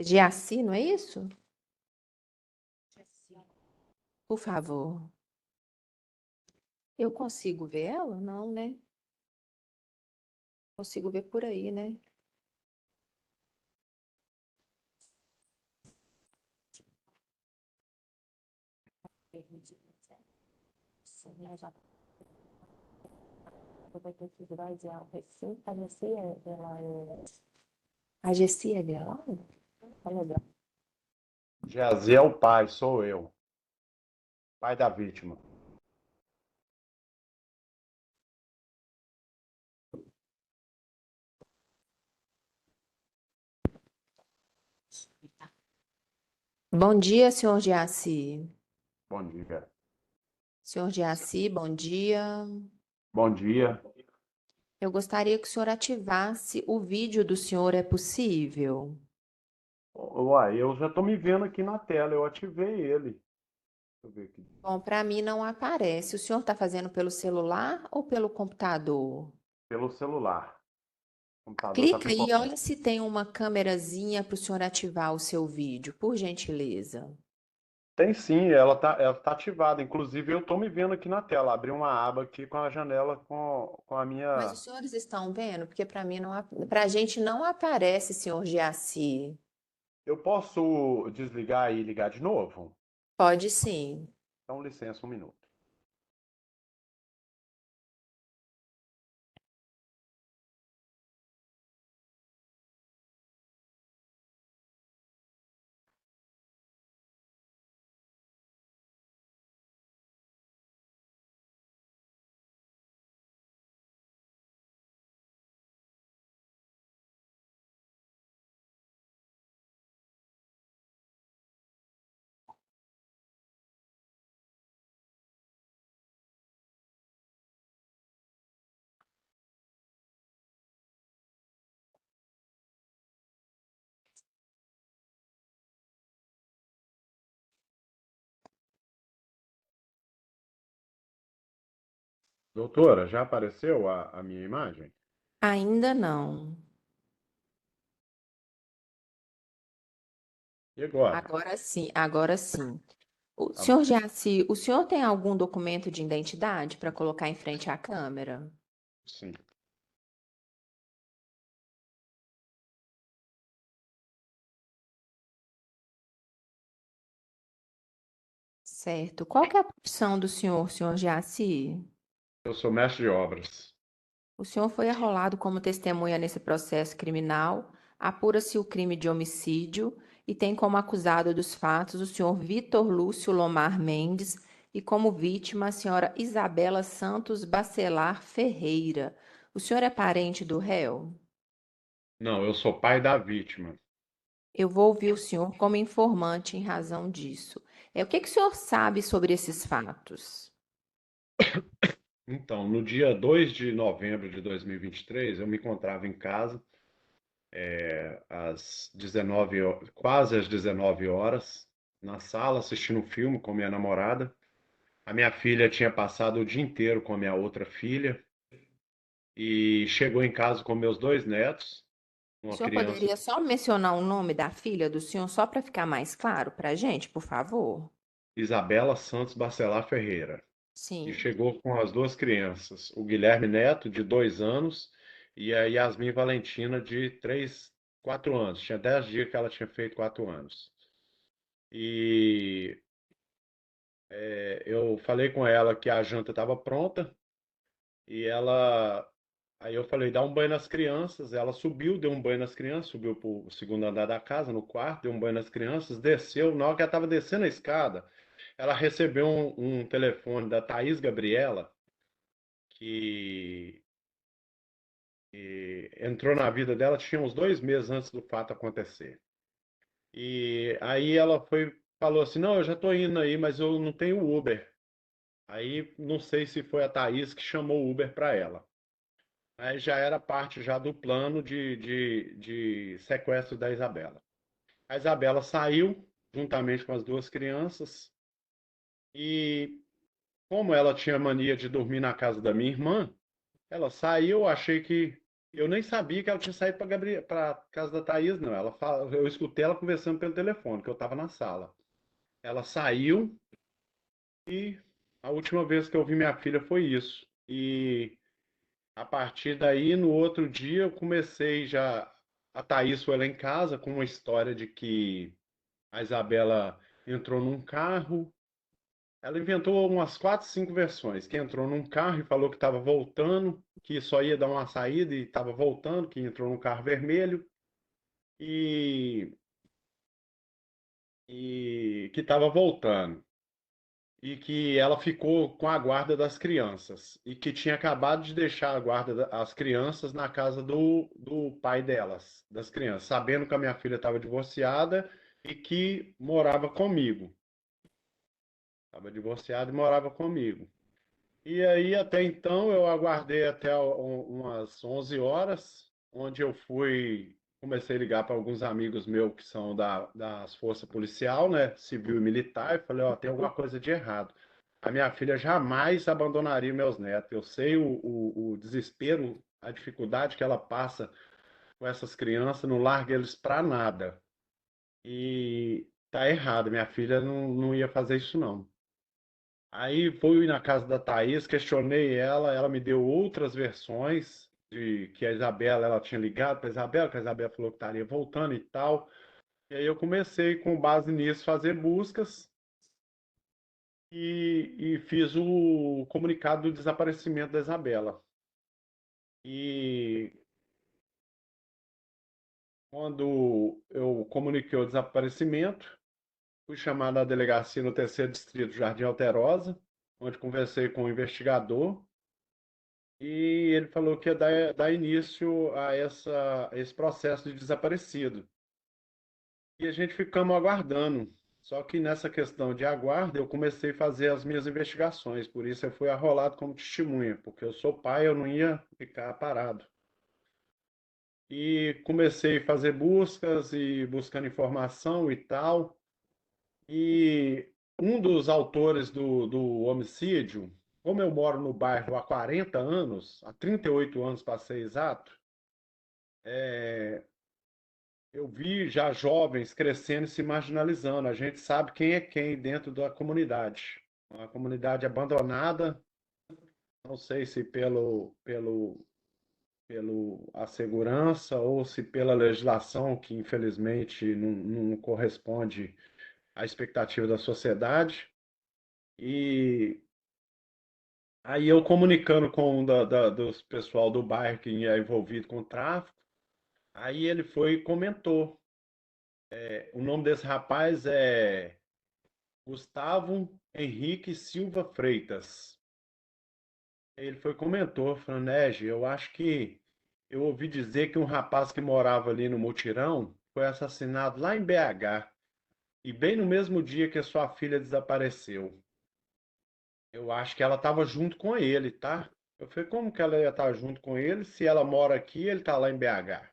Giaci, não é isso? Por favor. Eu consigo ver ela? Não, né? Consigo ver por aí, né? A Gessi é dela? Jaziel pai, sou eu, pai da vítima. Bom dia, senhor Giaci. Bom dia. Senhor Giaci, bom dia. Bom dia. Eu gostaria que o senhor ativasse o vídeo do senhor, é possível? Uai, eu já estou me vendo aqui na tela, eu ativei ele. Deixa eu ver aqui. Bom, para mim não aparece. O senhor está fazendo pelo celular ou pelo computador? Pelo celular. O computador está Clica aí, pipocando. olha se tem uma câmerazinha para o senhor ativar o seu vídeo, por gentileza. Tem sim, ela tá ativada. Inclusive, eu estou me vendo aqui na tela. Abri uma aba aqui com a janela com a Mas minha. os senhores estão vendo? Porque para mim não, para a gente não aparece, senhor Giaci. Eu posso desligar e ligar de novo? Pode sim. Então, licença um minuto. Doutora, já apareceu a minha imagem? Ainda não. E agora? Agora sim, agora sim. O Tá senhor bom. Jaci, o senhor tem algum documento de identidade para colocar em frente à câmera? Sim. Certo. Qual que é a profissão do senhor, senhor Jaci? Eu sou mestre de obras. O senhor foi arrolado como testemunha nesse processo criminal, apura-se o crime de homicídio e tem como acusado dos fatos o senhor Vitor Lúcio Lomar Mendes e como vítima a senhora Isabela Santos Bacelar Ferreira. O senhor é parente do réu? Não, eu sou pai da vítima. Eu vou ouvir o senhor como informante em razão disso. O que o senhor sabe sobre esses fatos? Então, no dia 2 de novembro de 2023, eu me encontrava em casa, às 19 horas, quase às 19 horas, na sala, assistindo um filme com minha namorada. A minha filha tinha passado o dia inteiro com a minha outra filha e chegou em casa com meus dois netos, O uma senhor criança, poderia só mencionar o nome da filha do senhor, só para ficar mais claro para a gente, por favor? Isabela Santos Bacelar Ferreira. E Sim. chegou com as duas crianças, o Guilherme Neto, de 2 anos, e a Yasmin Valentina, de 4 anos. Tinha 10 dias que ela tinha feito 4 anos. E eu falei com ela que a janta estava pronta, e ela. Aí eu falei, dá um banho nas crianças. Ela subiu, deu um banho nas crianças, subiu para o segundo andar da casa, no quarto, deu um banho nas crianças, desceu. Na hora que ela estava descendo a escada, ela recebeu um telefone da Thaís Gabriela, que entrou na vida dela tinha uns 2 meses antes do fato acontecer. E aí ela falou assim, não, eu já estou indo aí, mas eu não tenho Uber. Aí não sei se foi a Thaís que chamou o Uber para ela. Aí já era parte já do plano de sequestro da Isabela. A Isabela saiu juntamente com as duas crianças e como ela tinha mania de dormir na casa da minha irmã, ela saiu, achei que Eu nem sabia que ela tinha saído para casa da Thaís, não. Eu escutei ela conversando pelo telefone, que eu estava na sala. Ela saiu e a última vez que eu vi minha filha foi isso. E a partir daí, no outro dia, eu comecei já. A Thaís foi lá em casa com uma história de que a Isabela entrou num carro. Ela inventou umas quatro, cinco versões. Que entrou num carro e falou que estava voltando, que só ia dar uma saída e estava voltando, que entrou num carro vermelho e, e que estava voltando. E que ela ficou com a guarda das crianças. E que tinha acabado de deixar a guarda das crianças na casa do pai delas, das crianças, sabendo que a minha filha estava divorciada e que morava comigo. Estava divorciada e morava comigo. E aí, até então, eu aguardei até umas 11 horas, onde eu comecei a ligar para alguns amigos meus que são das forças policial, né, civil e militar, e falei, ó, tem alguma coisa de errado. A minha filha jamais abandonaria meus netos. Eu sei o desespero, a dificuldade que ela passa com essas crianças, não larga eles para nada. E tá errado, minha filha não ia fazer isso, não. Aí fui na casa da Thaís, questionei ela, ela me deu outras versões de que a Isabela ela tinha ligado para a Isabela, que a Isabela falou que estaria voltando e tal. E aí eu comecei, com base nisso, fazer buscas e fiz o comunicado do desaparecimento da Isabela. E quando eu comuniquei o desaparecimento, fui chamado à delegacia no terceiro distrito, Jardim Alterosa, onde conversei com o investigador. E ele falou que ia dar início a esse processo de desaparecido. E a gente ficamos aguardando. Só que nessa questão de aguardo, eu comecei a fazer as minhas investigações. Por isso eu fui arrolado como testemunha, porque eu sou pai, eu não ia ficar parado. E comecei a fazer buscas e buscando informação e tal. E um dos autores do homicídio, como eu moro no bairro há 40 anos, há 38 anos para ser exato, eu vi já jovens crescendo e se marginalizando. A gente sabe quem é quem dentro da comunidade. Uma comunidade abandonada, não sei se pelo a segurança ou se pela legislação, que infelizmente não corresponde à expectativa da sociedade. E aí eu comunicando com dos pessoal do bairro que é envolvido com o tráfico, aí ele foi e comentou. O nome desse rapaz é Gustavo Henrique Silva Freitas. Ele foi comentou, falando, Nege, eu acho que eu ouvi dizer que um rapaz que morava ali no Mutirão foi assassinado lá em BH, e bem no mesmo dia que a sua filha desapareceu. Eu acho que ela estava junto com ele, tá? Eu falei, como que ela ia estar junto com ele se ela mora aqui e ele está lá em BH?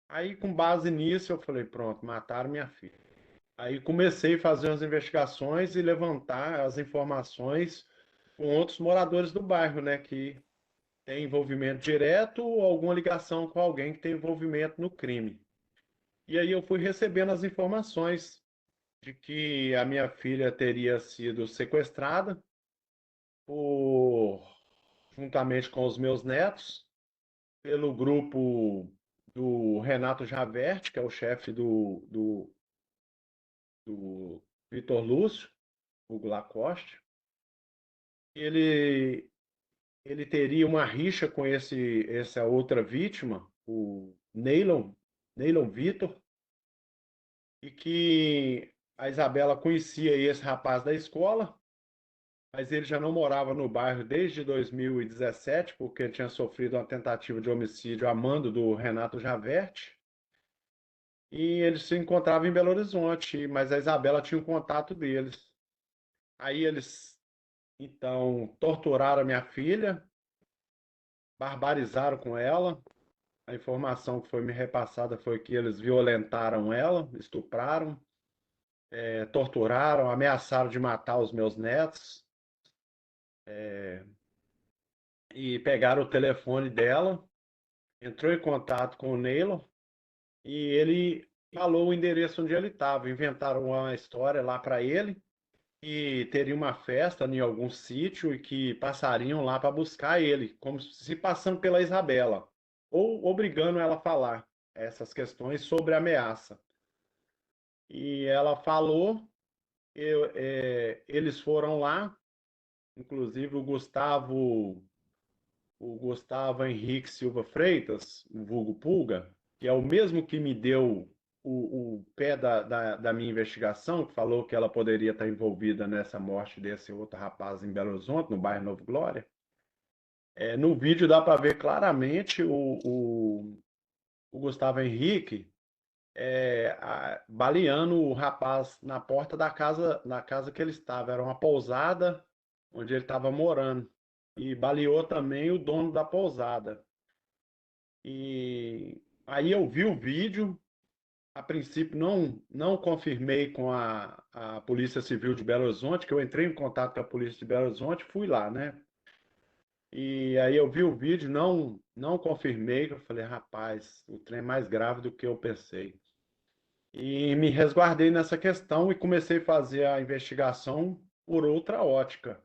Aí, com base nisso, eu falei, pronto, mataram minha filha. Aí comecei a fazer as investigações e levantar as informações com outros moradores do bairro, né, que tem envolvimento direto ou alguma ligação com alguém que tem envolvimento no crime. E aí eu fui recebendo as informações de que a minha filha teria sido sequestrada por, juntamente com os meus netos, pelo grupo do Renato Javert, que é o chefe do Vitor Lúcio, Hugo Lacoste. Ele, ele teria uma rixa com essa outra vítima, o Neylon Vitor, e que a Isabela conhecia esse rapaz da escola, mas ele já não morava no bairro desde 2017, porque ele tinha sofrido uma tentativa de homicídio a mando do Renato Javert, e eles se encontravam em Belo Horizonte, mas a Isabela tinha um contato deles. Aí eles, então, torturaram a minha filha, barbarizaram com ela. A informação que foi me repassada foi que eles violentaram ela, estupraram, torturaram, ameaçaram de matar os meus netos e pegaram o telefone dela entrou em contato com o Neylon e ele falou o endereço onde ele estava. Inventaram uma história lá para ele que teria uma festa em algum sítio e que passariam lá para buscar ele, como se passando pela Isabela, ou obrigando ela a falar essas questões sobre ameaça. E ela falou, eles foram lá, inclusive o Gustavo Henrique Silva Freitas, o vulgo Pulga, que é o mesmo que me deu o pé da minha investigação, que falou que ela poderia estar envolvida nessa morte desse outro rapaz em Belo Horizonte, no bairro Novo Glória. No vídeo dá para ver claramente o Gustavo Henrique baleando o rapaz na porta da casa que ele estava. Era uma pousada onde ele estava morando. E baleou também o dono da pousada. E aí eu vi o vídeo, a princípio não confirmei com a Polícia Civil de Belo Horizonte, que eu entrei em contato com a Polícia de Belo Horizonte, fui lá, né? E aí eu vi o vídeo, não confirmei, que eu falei, rapaz, o trem é mais grave do que eu pensei. E me resguardei nessa questão e comecei a fazer a investigação por outra ótica,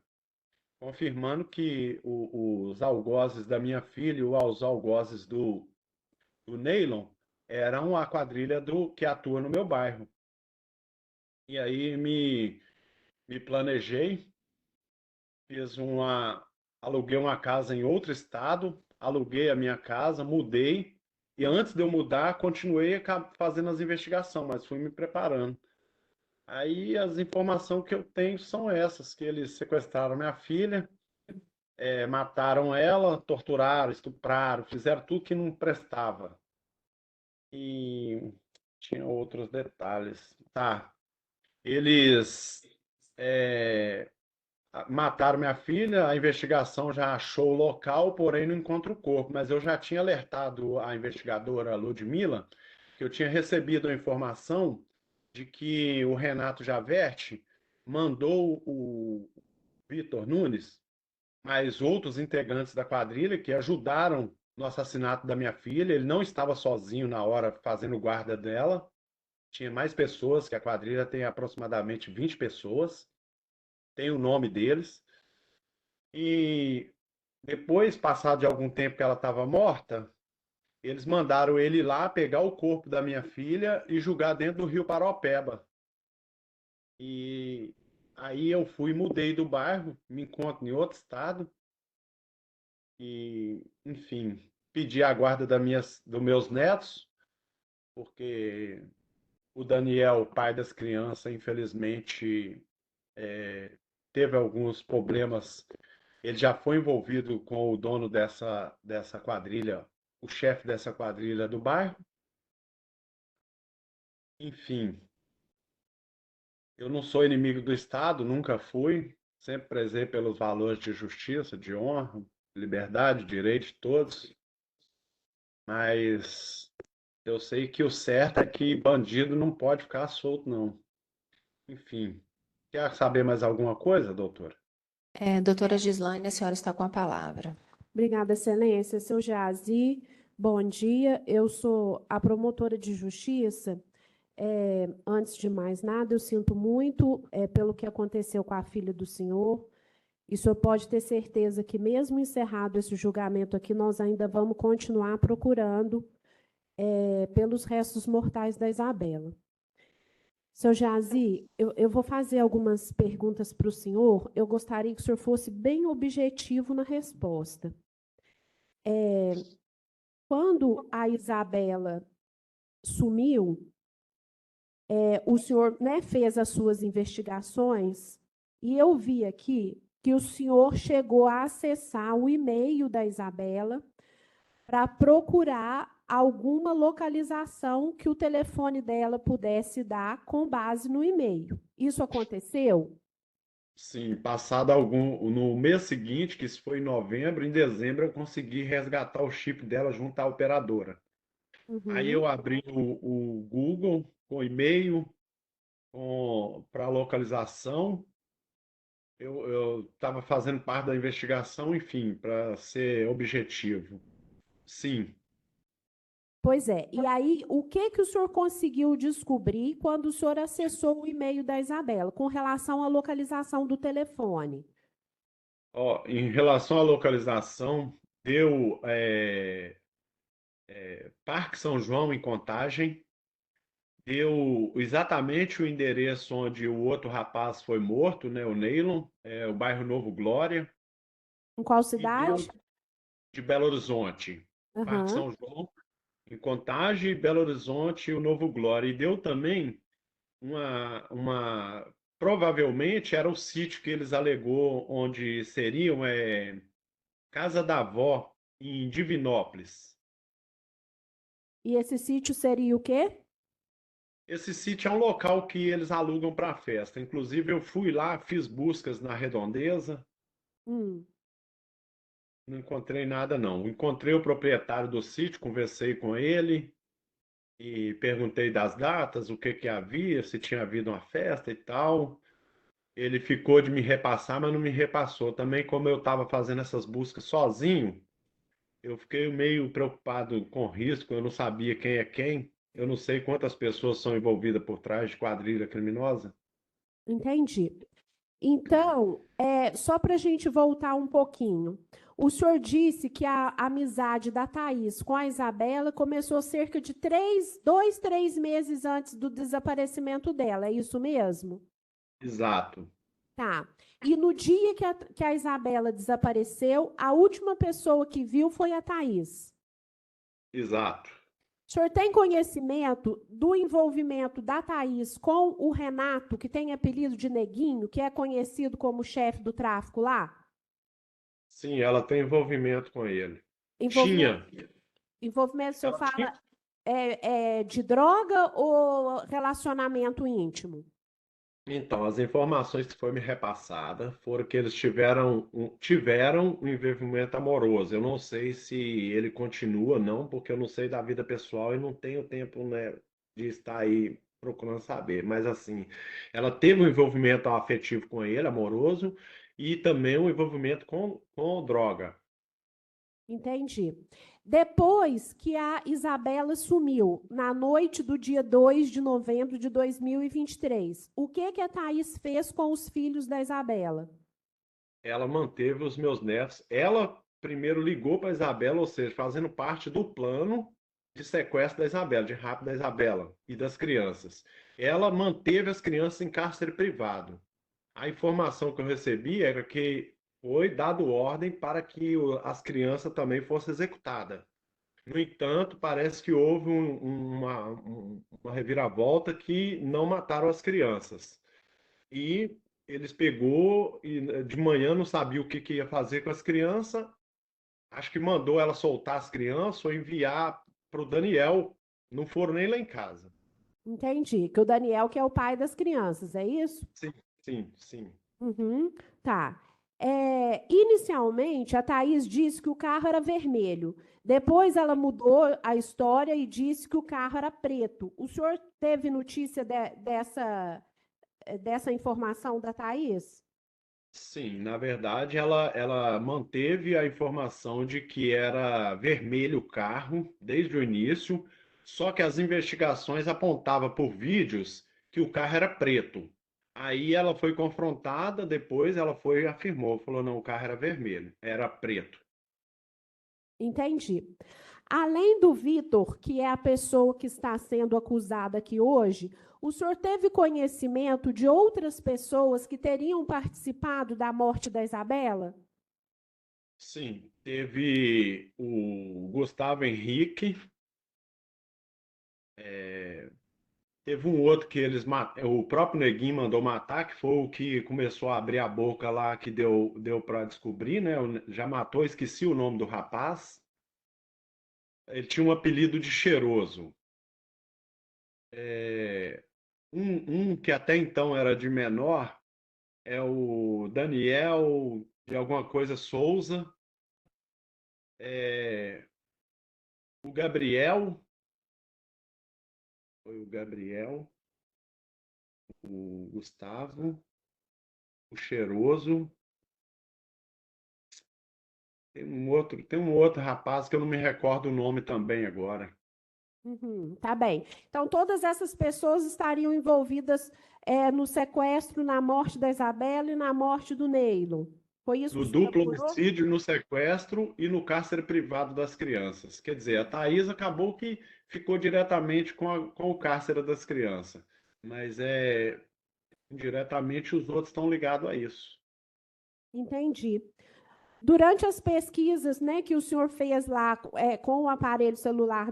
confirmando que os algozes da minha filha e os algozes do Neylon eram a quadrilha que atua no meu bairro. E aí me planejei, aluguei uma casa em outro estado, aluguei a minha casa, mudei, e antes de eu mudar, continuei fazendo as investigações, mas fui me preparando. Aí as informações que eu tenho são essas, que eles sequestraram minha filha, mataram ela, torturaram, estupraram, fizeram tudo que não prestava. E tinha outros detalhes. Tá, eles é, mataram minha filha, a investigação já achou o local, porém não encontra o corpo. Mas eu já tinha alertado a investigadora Ludmila que eu tinha recebido a informação de que o Renato Javerti mandou o Vitor Nunes, mais outros integrantes da quadrilha que ajudaram no assassinato da minha filha. Ele não estava sozinho na hora fazendo guarda dela. Tinha mais pessoas, que a quadrilha tem aproximadamente 20 pessoas. Tem o nome deles. E depois, passado de algum tempo que ela estava morta, eles mandaram ele lá pegar o corpo da minha filha e jogar dentro do rio Paraopeba. E aí eu fui, mudei do bairro, me encontro em outro estado e, enfim, pedi a guarda dos meus netos, porque o Daniel, pai das crianças, infelizmente teve alguns problemas. Ele já foi envolvido com o dono dessa quadrilha, o chefe dessa quadrilha do bairro. Enfim, eu não sou inimigo do Estado, nunca fui. Sempre prezei pelos valores de justiça, de honra, liberdade, direito de todos. Mas eu sei que o certo é que bandido não pode ficar solto, não. Enfim, quer saber mais alguma coisa, doutor? Doutora Gislaine, a senhora está com a palavra. Obrigada, Excelência. Seu Jazi, bom dia. Eu sou a promotora de justiça. Antes de mais nada, eu sinto muito pelo que aconteceu com a filha do senhor. E o senhor pode ter certeza que, mesmo encerrado esse julgamento aqui, nós ainda vamos continuar procurando pelos restos mortais da Isabela. Seu Jazi, eu vou fazer algumas perguntas para o senhor. Eu gostaria que o senhor fosse bem objetivo na resposta. Quando a Isabela sumiu, o senhor, né, fez as suas investigações e eu vi aqui que o senhor chegou a acessar o e-mail da Isabela para procurar alguma localização que o telefone dela pudesse dar com base no e-mail. Isso aconteceu? Sim, no mês seguinte, que isso foi em novembro, em dezembro eu consegui resgatar o chip dela junto à operadora. Aí Uhum. eu abri o Google com e-mail, para localização. Eu estava fazendo parte da investigação, enfim, para ser objetivo. Sim, Pois é. E aí, o que que o senhor conseguiu descobrir quando o senhor acessou o e-mail da Isabela, com relação à localização do telefone? Ó, em relação à localização, deu Parque São João em Contagem, deu exatamente o endereço onde o outro rapaz foi morto, né, o Neylon, o bairro Novo Glória, Em qual e deu cidade? de Belo Horizonte, Parque Aham. São João, em Contagem, Belo Horizonte e o Novo Glória. E deu também provavelmente era o sítio que eles alegou onde seriam Casa da Avó, em Divinópolis. E esse sítio seria o quê? Esse sítio é um local que eles alugam para festa. Inclusive, eu fui lá, fiz buscas na redondeza, Hum, não encontrei nada, não. Encontrei o proprietário do sítio, conversei com ele e perguntei das datas, o que que havia, se tinha havido uma festa e tal. Ele ficou de me repassar, mas não me repassou. Também, como eu estava fazendo essas buscas sozinho, eu fiquei meio preocupado com o risco, eu não sabia quem é quem. Eu não sei quantas pessoas são envolvidas por trás de quadrilha criminosa. entendi. Então, só para a gente voltar um pouquinho, o senhor disse que a amizade da Thaís com a Isabela começou cerca de 3 meses antes do desaparecimento dela, é isso mesmo? Exato, Tá. E no dia que a Isabela desapareceu, a última pessoa que viu foi a Thaís. exato. O senhor tem conhecimento do envolvimento da Thaís com o Renato, que tem apelido de Neguinho, que é conhecido como chefe do tráfico lá? Sim, ela tem envolvimento com ele. Envolvimento, Tinha. envolvimento, o senhor Ela tinha. fala, de droga ou relacionamento íntimo? Então, as informações que foram me repassadas foram que eles tiveram um envolvimento amoroso. Eu não sei se ele continua, não, porque eu não sei da vida pessoal e não tenho tempo, né, de estar aí procurando saber. Mas, assim, ela teve um envolvimento afetivo com ele, amoroso, e também um envolvimento com droga. Entendi. Depois que a Isabela sumiu, na noite do dia 2 de novembro de 2023, o que que a Thaís fez com os filhos da Isabela? Ela manteve os meus netos. Ela primeiro ligou para a Isabela, ou seja, fazendo parte do plano de sequestro da Isabela, de rapto da Isabela e das crianças. Ela manteve as crianças em cárcere privado. A informação que eu recebi era que foi dado ordem para que as crianças também fossem executadas. No entanto, parece que houve uma reviravolta que não mataram as crianças. E eles pegou e de manhã não sabia o que, que ia fazer com as crianças. Acho que mandou ela soltar as crianças ou enviar para o Daniel. Não foram nem lá em casa. Entendi. Que o Daniel que é o pai das crianças, é isso? Sim, sim, sim. Uhum, tá. Inicialmente, a Thaís disse que o carro era vermelho. Depois ela mudou a história e disse que o carro era preto. O senhor teve notícia dessa informação da Thaís? Sim, na verdade, ela manteve a informação de que era vermelho o carro desde o início, só que as investigações apontavam por vídeos que o carro era preto. Aí ela foi confrontada, depois ela foi e afirmou, falou, não, o carro era vermelho, era preto. Entendi. Além do Vitor, que é a pessoa que está sendo acusada aqui hoje, o senhor teve conhecimento de outras pessoas que teriam participado da morte da Isabela? Sim, teve o Gustavo Henrique, teve um outro que o próprio Neguinho mandou matar, que foi o que começou a abrir a boca lá, que deu para descobrir, né? Já matou, esqueci o nome do rapaz. Ele tinha um apelido de cheiroso. É, um que até então era de menor é o Daniel de alguma coisa Souza, é, o Gabriel, foi o Gabriel, o Gustavo, o cheiroso. Tem um outro rapaz que eu não me recordo o nome também agora. Tá bem. Então, todas essas pessoas estariam envolvidas no sequestro, na morte da Isabela e na morte do Neilo. Foi isso que No o senhor duplo apurou? homicídio, no sequestro e no cárcere privado das crianças. Quer dizer, a Thaís acabou que ficou diretamente com o cárcere das crianças, mas indiretamente os outros estão ligados a isso. Entendi. Durante as pesquisas, né, que o senhor fez lá com o aparelho celular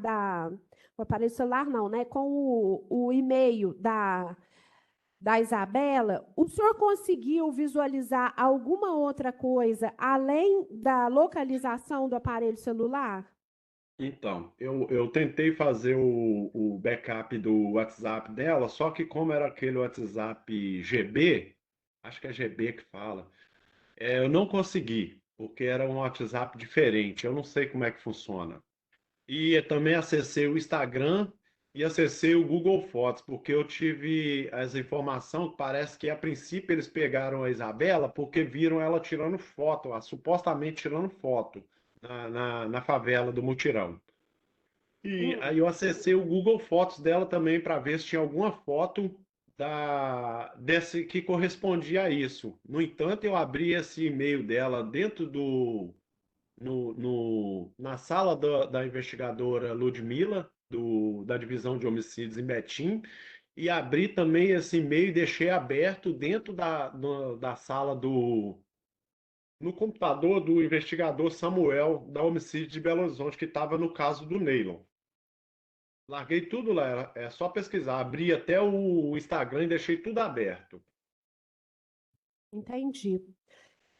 o aparelho celular não, né, com o e-mail da Isabela, o senhor conseguiu visualizar alguma outra coisa além da localização do aparelho celular? Então, eu tentei fazer o backup do WhatsApp dela, só que como era aquele WhatsApp GB, acho que é GB que fala, eu não consegui, porque era um WhatsApp diferente, eu não sei como é que funciona. E eu também acessei o Instagram e acessei o Google Fotos, porque eu tive as informações, parece que a princípio eles pegaram a Isabela porque viram ela tirando foto, supostamente tirando foto na favela do Mutirão. E Hum, aí eu acessei o Google Fotos dela também para ver se tinha alguma foto desse que correspondia a isso. No entanto, eu abri esse e-mail dela dentro na sala da investigadora Ludmila, da divisão de homicídios em Betim, e abri também esse e-mail e deixei aberto dentro da sala no computador do investigador Samuel, da homicídio de Belo Horizonte, que estava no caso do Neylon. Larguei tudo lá, é só pesquisar. Abri até o Instagram e deixei tudo aberto. entendi.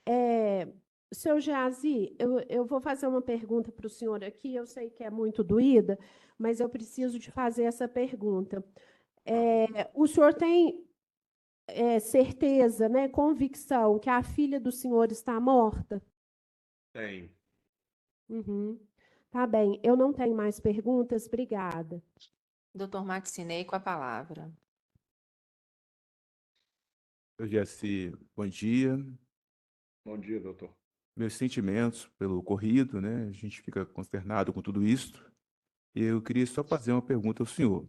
É, Seu Geazi, eu vou fazer uma pergunta para o senhor aqui, eu sei que é muito doída, mas eu preciso de fazer essa pergunta. Tá bom. O senhor tem certeza, né, convicção que a filha do senhor está morta? Tem. Uhum. Tá bem, eu não tenho mais perguntas, obrigada. Doutor Maxinei com a palavra. Eu Jesse, bom dia. Bom dia, doutor. Meus sentimentos pelo ocorrido, né? A gente fica consternado com tudo isso. Eu queria só fazer uma pergunta ao senhor.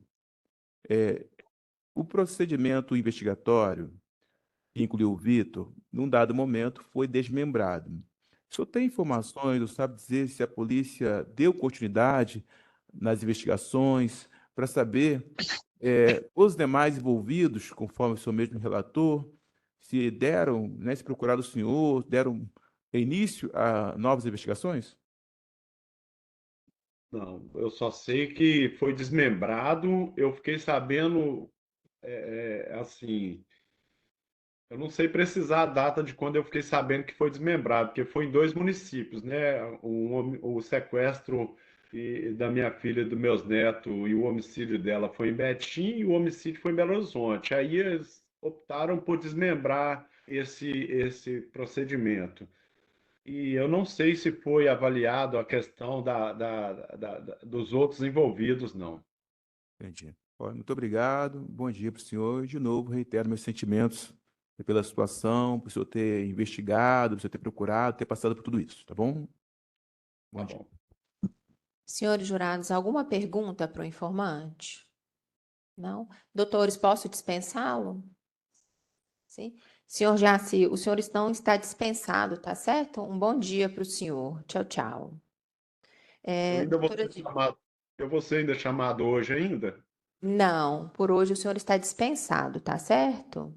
O procedimento investigatório, que incluiu o Vitor, num dado momento foi desmembrado. O senhor tem informações, ou sabe dizer se a polícia deu continuidade nas investigações para saber os demais envolvidos, conforme o senhor mesmo relatou, se deram, né, se procuraram o senhor, deram início a novas investigações? Não, eu só sei que foi desmembrado. Eu fiquei sabendo, assim, eu não sei precisar a data de quando eu fiquei sabendo que foi desmembrado, porque foi em dois municípios, né? O sequestro da minha filha e dos meus netos e o homicídio dela foi em Betim e o homicídio foi em Belo Horizonte. Aí eles optaram por desmembrar esse procedimento. E eu não sei se foi avaliado a questão dos outros envolvidos, não. Entendi. Olha, muito obrigado, bom dia para o senhor. E, de novo, reitero meus sentimentos pela situação, por o senhor ter investigado, por o senhor ter procurado, ter passado por tudo isso, tá bom? Tá Bom dia. bom. Senhores jurados, alguma pergunta para o informante? Não? Doutores, posso dispensá-lo? Sim. Senhor Jaci, o senhor não está dispensado, tá certo? Um bom dia para o senhor. Tchau, tchau. Eu ainda vou Doutora ser chamado, eu vou ser ainda chamado hoje ainda? Não, por hoje o senhor está dispensado, tá certo?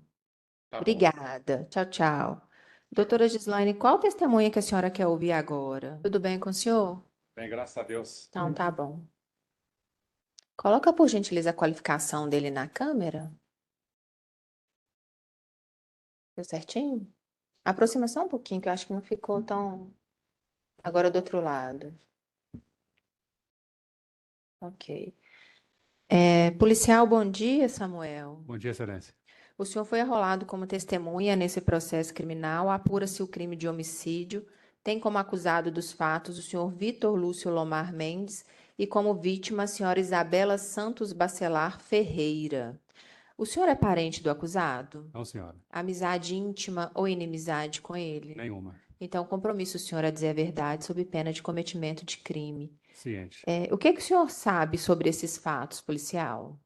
Tá bom. Obrigada. Tchau, tchau. Doutora Gislaine, qual testemunha que a senhora quer ouvir agora? Tudo bem com o senhor? Bem, graças a Deus. Então, tá bom. Coloca, por gentileza, a qualificação dele na câmera. Deu certinho? Aproxima só um pouquinho, que eu acho que não ficou tão... Agora do outro lado. Ok. Policial, bom dia, Samuel. Bom dia, Excelência. O senhor foi arrolado como testemunha nesse processo criminal, apura-se o crime de homicídio, tem como acusado dos fatos o senhor Vitor Lúcio Lomar Mendes e como vítima a senhora Isabela Santos Bacelar Ferreira. O senhor é parente do acusado? Não, senhora. Amizade íntima ou inimizade com ele? Nenhuma. Então, compromisso o senhor a dizer a verdade sob pena de cometimento de crime. ciente. O que o senhor sabe sobre esses fatos, policial?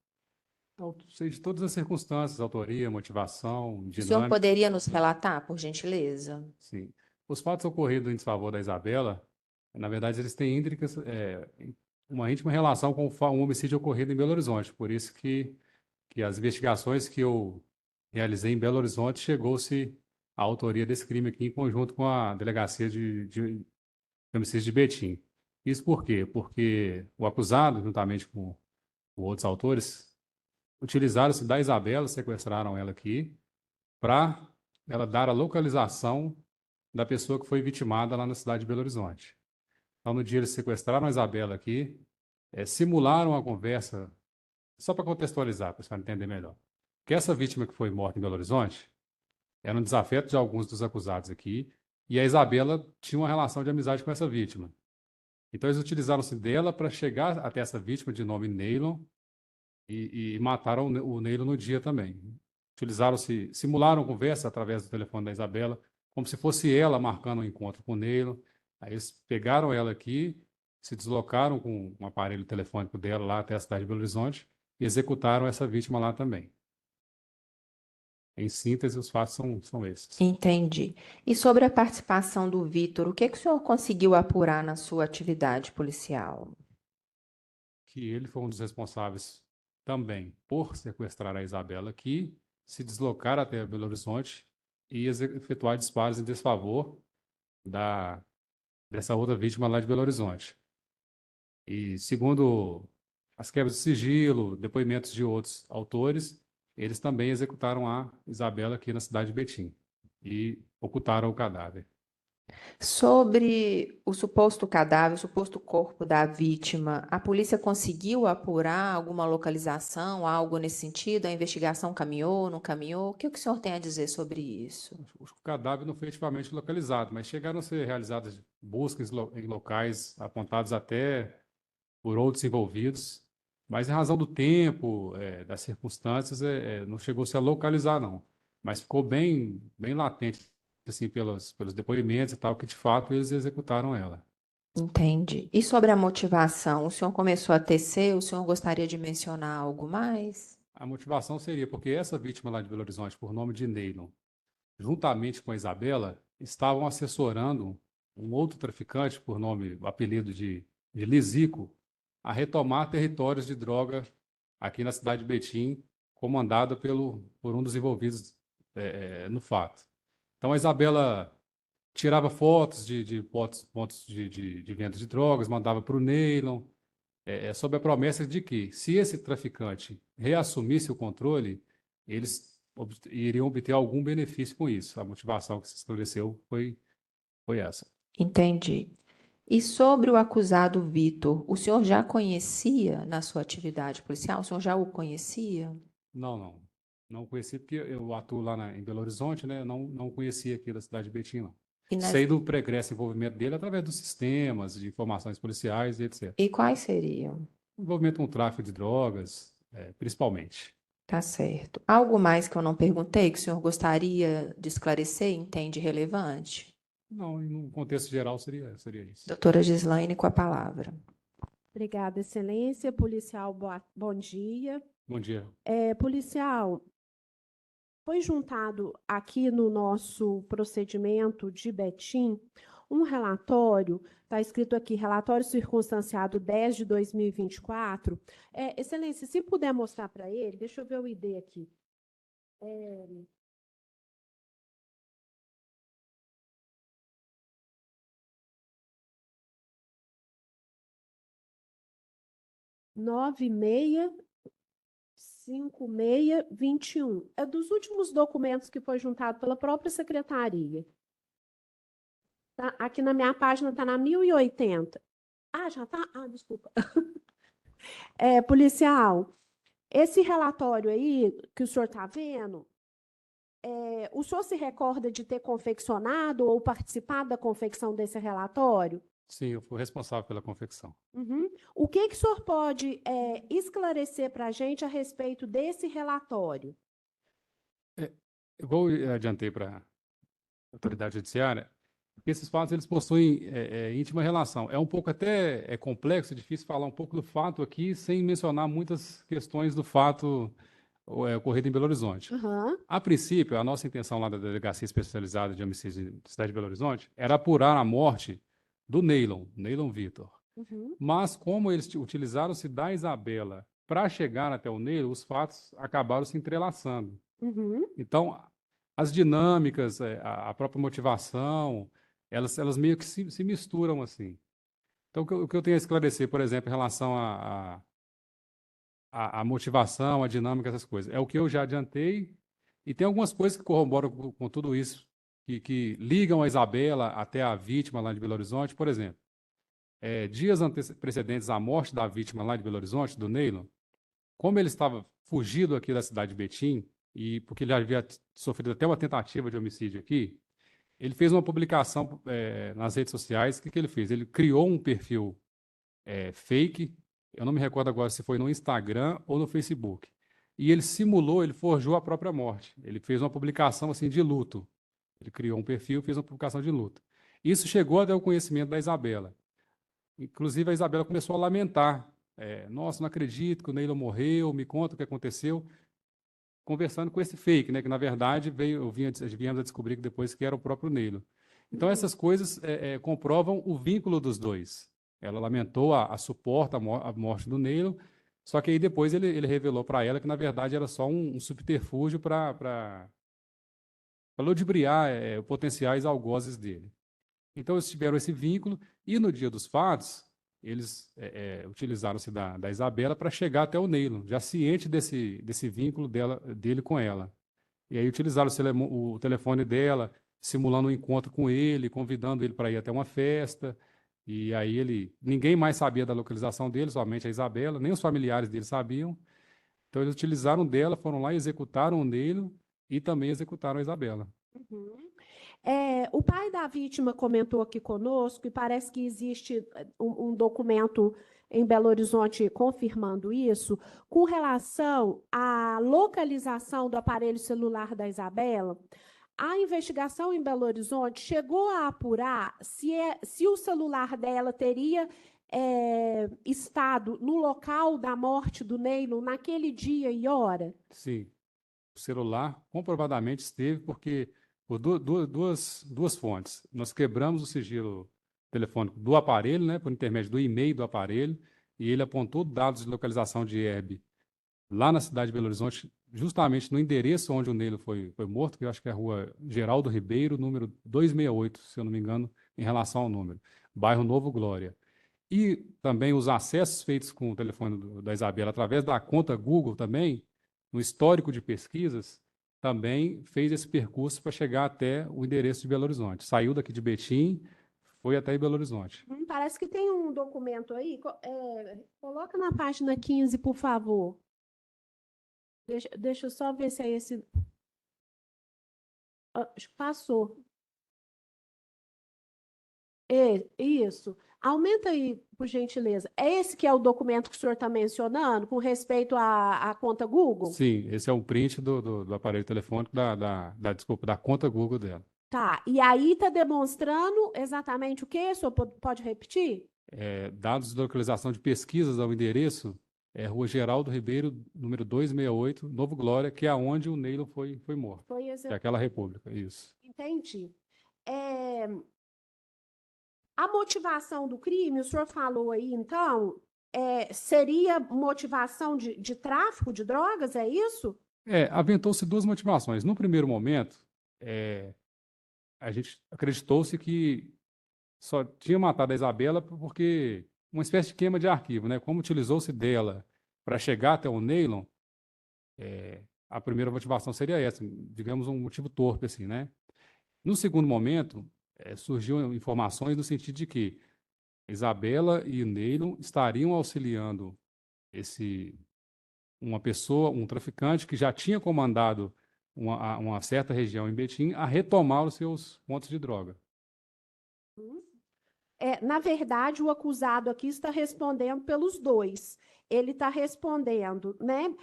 Então, sei de todas as circunstâncias, autoria, motivação, O senhor dinâmica, poderia nos relatar, por gentileza? sim. Os fatos ocorridos em desfavor da Isabela, na verdade, eles têm uma íntima relação com um homicídio ocorrido em Belo Horizonte. Por isso que as investigações que eu realizei em Belo Horizonte chegou-se à autoria desse crime aqui em conjunto com a Delegacia de Homicídio de Betim. Isso por quê? Porque o acusado, juntamente com outros autores, utilizaram-se da Isabela, sequestraram ela aqui, para ela dar a localização da pessoa que foi vitimada lá na cidade de Belo Horizonte. Então, no dia eles sequestraram a Isabela aqui, simularam a conversa, só para contextualizar, para o senhor entender melhor. Que essa vítima que foi morta em Belo Horizonte era um desafeto de alguns dos acusados aqui, e a Isabela tinha uma relação de amizade com essa vítima. Então, eles utilizaram-se dela para chegar até essa vítima de nome Neylon e mataram o Neylon no dia também. Simularam conversa através do telefone da Isabela, como se fosse ela marcando um encontro com o Neylon. Aí eles pegaram ela aqui, se deslocaram com um aparelho telefônico dela lá até a cidade de Belo Horizonte e executaram essa vítima lá também. Em síntese, os fatos são esses. Entendi. E sobre a participação do Vitor, o que o senhor conseguiu apurar na sua atividade policial? Que ele foi um dos responsáveis também por sequestrar a Isabela aqui, se deslocar até Belo Horizonte e efetuar disparos em desfavor dessa outra vítima lá de Belo Horizonte. E segundo as quebras de sigilo, depoimentos de outros autores, eles também executaram a Isabela aqui na cidade de Betim e ocultaram o cadáver. Sobre o suposto cadáver, o suposto corpo da vítima, a polícia conseguiu apurar alguma localização, algo nesse sentido? A investigação caminhou, não caminhou? O que o senhor tem a dizer sobre isso? O cadáver não foi efetivamente localizado, mas chegaram a ser realizadas buscas em locais apontados até por outros envolvidos, mas em razão do tempo, das circunstâncias, não chegou-se a localizar, não. Mas ficou bem latente, assim, pelos depoimentos e tal, que de fato eles executaram ela. Entendi. E sobre a motivação, o senhor começou a tecer, o senhor gostaria de mencionar algo mais? A motivação seria porque essa vítima lá de Belo Horizonte, por nome de Neylon, juntamente com a Isabela, estavam assessorando um outro traficante, por nome, apelido de Lisico, a retomar territórios de droga aqui na cidade de Betim, comandada por um dos envolvidos no fato. Então, a Isabela tirava fotos de pontos de venda de drogas, mandava para o Neylon, sob a promessa de que, se esse traficante reassumisse o controle, eles iriam obter algum benefício com isso. A motivação que se estabeleceu foi essa. Entendi. E sobre o acusado Vitor, o senhor já conhecia na sua atividade policial? O senhor já o conhecia? Não conheci porque eu atuo lá em Belo Horizonte, né? Não conhecia aqui da cidade de Betim, não. E, nas- Sei do pregresso envolvimento dele através dos sistemas de informações policiais e etc. e quais seriam? Envolvimento com tráfico de drogas, principalmente. Tá certo. Algo mais que eu não perguntei que o senhor gostaria de esclarecer e entende relevante? Não, no contexto geral seria isso. Doutora Gislaine, com a palavra. Obrigada, Excelência. Policial, bom dia. Bom dia. Policial, foi juntado aqui no nosso procedimento de Betim um relatório, está escrito aqui, relatório circunstanciado 10 de 2024. Excelência, se puder mostrar para ele, deixa eu ver o ID aqui. É 965621. É dos últimos documentos que foi juntado pela própria secretaria. Tá, aqui na minha página está na 1080. Ah, já está? Ah, desculpa. Policial, esse relatório aí que o senhor está vendo, o senhor se recorda de ter confeccionado ou participado da confecção desse relatório? Sim, eu fui responsável pela confecção. Uhum. O que o senhor pode esclarecer para a gente a respeito desse relatório? Igual eu adiantei para a autoridade judiciária, Porque esses fatos eles possuem íntima relação. É um pouco até complexo, é difícil falar um pouco do fato aqui sem mencionar muitas questões do fato ocorrido em Belo Horizonte. Aham. A princípio, a nossa intenção lá da Delegacia Especializada de Homicídio da cidade de Belo Horizonte era apurar a morte do Neylon Vitor. Uhum. Mas como eles utilizaram-se da Isabela para chegar até o Neylon, os fatos acabaram se entrelaçando. Uhum. Então, as dinâmicas, a própria motivação, elas meio que se misturam assim. Então, o que eu tenho a esclarecer, por exemplo, em relação à motivação, à dinâmica, essas coisas, é o que eu já adiantei, e tem algumas coisas que corroboram com tudo isso, que ligam a Isabela até a vítima lá de Belo Horizonte. Por exemplo, dias precedentes à morte da vítima lá de Belo Horizonte, do Neylon, como ele estava fugido aqui da cidade de Betim, e porque ele havia sofrido até uma tentativa de homicídio aqui, ele fez uma publicação nas redes sociais. O que ele fez? Ele criou um perfil fake, eu não me recordo agora se foi no Instagram ou no Facebook, e ele simulou, ele forjou a própria morte. Ele fez uma publicação assim de luto. Ele criou um perfil, fez uma publicação de luto. Isso chegou até o conhecimento da Isabela. Inclusive, a Isabela começou a lamentar. Nossa, não acredito que o Neylon morreu, me conta o que aconteceu. Conversando com esse fake, né, que na verdade viemos a descobrir que depois que era o próprio Neylon. Então, essas coisas comprovam o vínculo dos dois. Ela lamentou, suporta a morte do Neylon, só que aí depois ele revelou para ela que, na verdade, era só um subterfúgio para ludibriar potenciais algozes dele. Então, eles tiveram esse vínculo, e no dia dos fatos, eles utilizaram-se da Isabela para chegar até o Neylon, já ciente desse vínculo dele com ela. E aí utilizaram o telefone dela, simulando um encontro com ele, convidando ele para ir até uma festa. E aí ninguém mais sabia da localização dele, somente a Isabela, nem os familiares dele sabiam. Então, eles utilizaram dela, foram lá e executaram o Neylon e também executaram a Isabela. Uhum. O pai da vítima comentou aqui conosco, e parece que existe um documento em Belo Horizonte confirmando isso, com relação à localização do aparelho celular da Isabela. A investigação em Belo Horizonte chegou a apurar se o celular dela teria estado no local da morte do Neylon naquele dia e hora? Sim, o celular comprovadamente esteve, porque por duas fontes. Nós quebramos o sigilo telefônico do aparelho, né, por intermédio do e-mail do aparelho, e ele apontou dados de localização de Hebe lá na cidade de Belo Horizonte, justamente no endereço onde o Neylon foi morto, que eu acho que é a rua Geraldo Ribeiro, número 268, se eu não me engano, em relação ao número, bairro Novo Glória. E também os acessos feitos com o telefone da Isabela através da conta Google também, no histórico de pesquisas, também fez esse percurso para chegar até o endereço de Belo Horizonte. Saiu daqui de Betim, foi até Belo Horizonte. Parece que tem um documento aí. Coloca na página 15, por favor. Deixa eu só ver se é esse. Passou. Isso. Aumenta aí, por gentileza. É esse que é o documento que o senhor está mencionando, com respeito à conta Google? Sim, esse é um print do aparelho telefônico desculpa, da conta Google dela. Tá. E aí está demonstrando exatamente o quê? O senhor pode repetir? Dados de localização de pesquisas ao endereço, Rua Geraldo Ribeiro, número 268, Novo Glória, que é onde o Neylon foi morto. Que é aquela república, isso. Entendi. A motivação do crime, o senhor falou aí, então, seria motivação de tráfico de drogas, é isso? Aventou-se duas motivações. No primeiro momento, a gente acreditou-se que só tinha matado a Isabela porque uma espécie de queima de arquivo, né? Como utilizou-se dela para chegar até o Neylon, a primeira motivação seria essa, digamos, um motivo torpe, assim, né? No segundo momento, surgiu informações no sentido de que Isabela e o Neylon estariam auxiliando uma pessoa, um traficante que já tinha comandado uma certa região em Betim a retomar os seus pontos de droga. Na verdade, o acusado aqui está respondendo pelos dois. Ele está respondendo, né,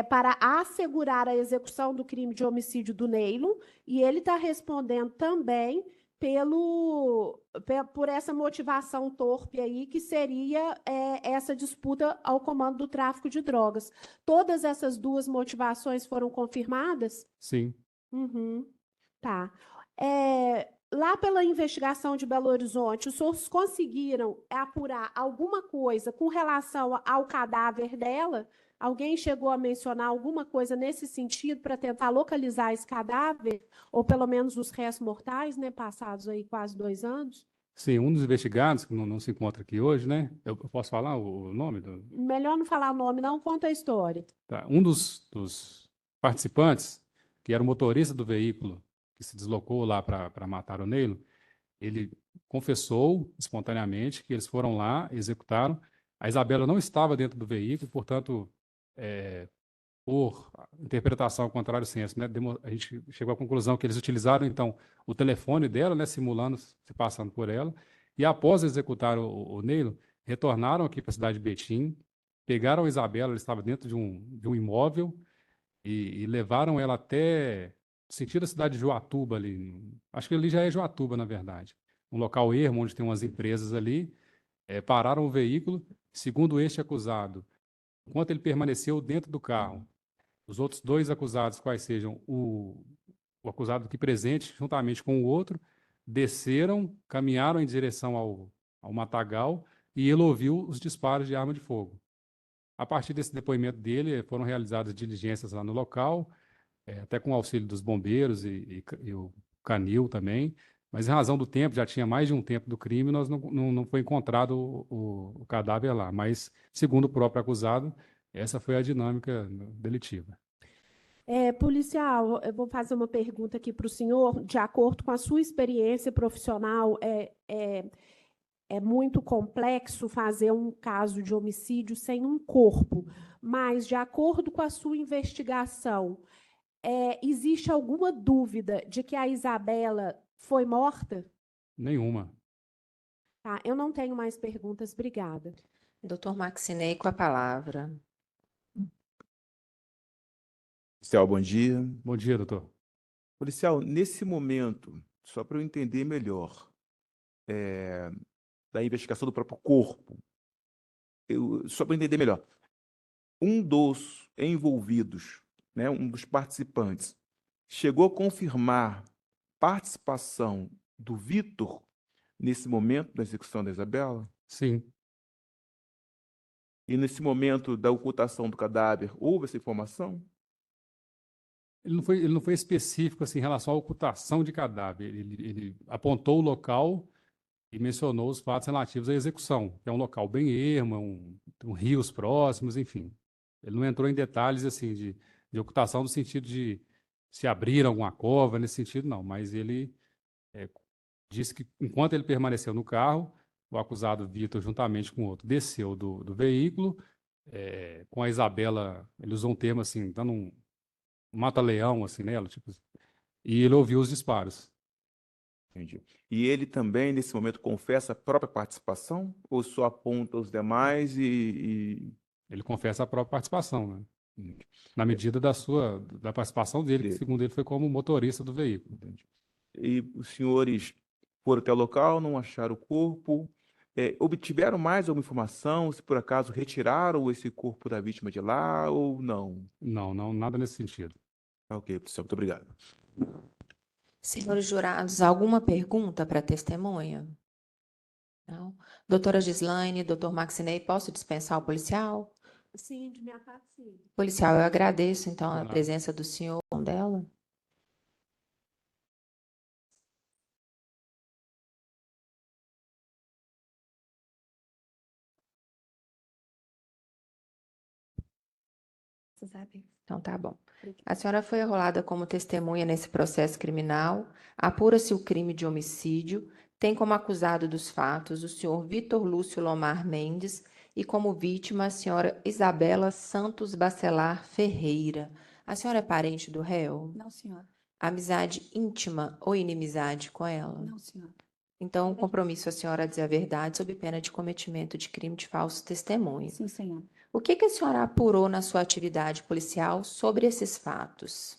para assegurar a execução do crime de homicídio do Neylon, e ele está respondendo também por essa motivação torpe aí, que seria essa disputa ao comando do tráfico de drogas. Todas essas duas motivações foram confirmadas? Sim. Uhum. Tá. Lá pela investigação de Belo Horizonte, os senhores conseguiram apurar alguma coisa com relação ao cadáver dela? Alguém chegou a mencionar alguma coisa nesse sentido para tentar localizar esse cadáver? Ou pelo menos os restos mortais, né, passados aí quase 2 anos? Sim, um dos investigados, que não se encontra aqui hoje, né? Eu posso falar o nome do. Melhor não falar o nome, não, conta a história. Tá. Um dos participantes, que era o motorista do veículo que se deslocou lá para matar o Neilo, ele confessou espontaneamente que eles foram lá, executaram. A Isabela não estava dentro do veículo, portanto, por interpretação ao contrário senso, né, a gente chegou à conclusão que eles utilizaram, então, o telefone dela, né, simulando se passando por ela, e após executar o Neilo, retornaram aqui para a cidade de Betim, pegaram a Isabela, ela estava dentro de um imóvel, e levaram ela até sentido da cidade de Joatuba ali. Acho que ali já é Joatuba, na verdade. Um local ermo, onde tem umas empresas ali. Pararam o veículo. Segundo este acusado, enquanto ele permaneceu dentro do carro, os outros 2 acusados, quais sejam o acusado aqui presente, juntamente com o outro, desceram, caminharam em direção ao matagal e ele ouviu os disparos de arma de fogo. A partir desse depoimento dele, foram realizadas diligências lá no local, até com o auxílio dos bombeiros e o canil também, mas em razão do tempo, já tinha mais de um tempo do crime, nós não foi encontrado o cadáver lá, mas, segundo o próprio acusado, essa foi a dinâmica delitiva. Policial, eu vou fazer uma pergunta aqui para o senhor. De acordo com a sua experiência profissional, é muito complexo fazer um caso de homicídio sem um corpo, mas, de acordo com a sua investigação, existe alguma dúvida de que a Isabela foi morta? Nenhuma. Tá, eu não tenho mais perguntas, obrigada. Doutor Maxinei, com a palavra. Policial, bom dia. Bom dia, doutor. Policial, nesse momento, só para eu entender melhor, da investigação do próprio corpo, só para eu entender melhor, um dos envolvidos, né, um dos participantes, chegou a confirmar participação do Vitor nesse momento da execução da Isabela? Sim. E nesse momento da ocultação do cadáver, houve essa informação? Ele não foi específico assim, em relação à ocultação de cadáver. Ele apontou o local e mencionou os fatos relativos à execução, que é um local bem ermo, tem rios próximos, enfim. Ele não entrou em detalhes assim de ocultação no sentido de se abrir alguma cova, nesse sentido, não. Mas ele disse que, enquanto ele permaneceu no carro, o acusado Vitor, juntamente com o outro, desceu do veículo, com a Isabela, ele usou um termo assim, dando um mata-leão assim nela, tipo, e ele ouviu os disparos. Entendi. E ele também, nesse momento, confessa a própria participação ou só aponta os demais Ele confessa a própria participação, né? Na medida da participação dele, que segundo ele foi como motorista do veículo. Entendi. E os senhores foram até o local, não acharam o corpo, obtiveram mais alguma informação, se por acaso retiraram esse corpo da vítima de lá ou não? Não, nada nesse sentido. Ok, professor, muito obrigado. Senhores jurados, alguma pergunta para a testemunha? Não? Doutora Gislaine, doutor Maxinei, posso dispensar o policial? Sim, de minha parte, sim. Policial, eu agradeço, então, a nada. presença do senhor dela. Então, tá bom. A senhora foi arrolada como testemunha nesse processo criminal, apura-se o crime de homicídio, tem como acusado dos fatos o senhor Vitor Lúcio Lomar Mendes e como vítima a senhora Isabela Santos Bacelar Ferreira. A senhora é parente do réu? Não, senhora. Amizade íntima ou inimizade com ela? Não, senhora. Então, o compromisso a senhora a dizer a verdade sob pena de cometimento de crime de falso testemunho. Sim, senhora. O que a senhora apurou na sua atividade policial sobre esses fatos?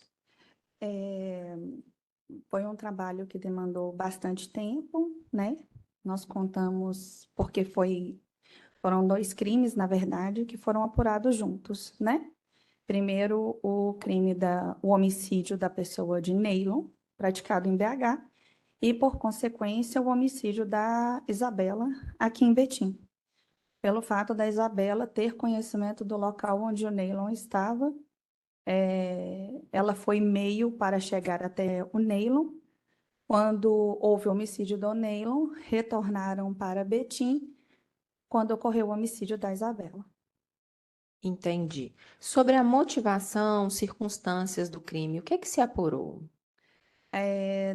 Foi um trabalho que demandou bastante tempo, né? Nós contamos, porque foram 2 crimes, na verdade, que foram apurados juntos, né? Primeiro, o homicídio da pessoa de Neylon, praticado em BH, e, por consequência, o homicídio da Isabela, aqui em Betim. Pelo fato da Isabela ter conhecimento do local onde o Neylon estava, ela foi meio para chegar até o Neylon. Quando houve o homicídio do Neylon, retornaram para Betim, quando ocorreu o homicídio da Isabela. Entendi. Sobre a motivação, circunstâncias do crime, o que é que se apurou?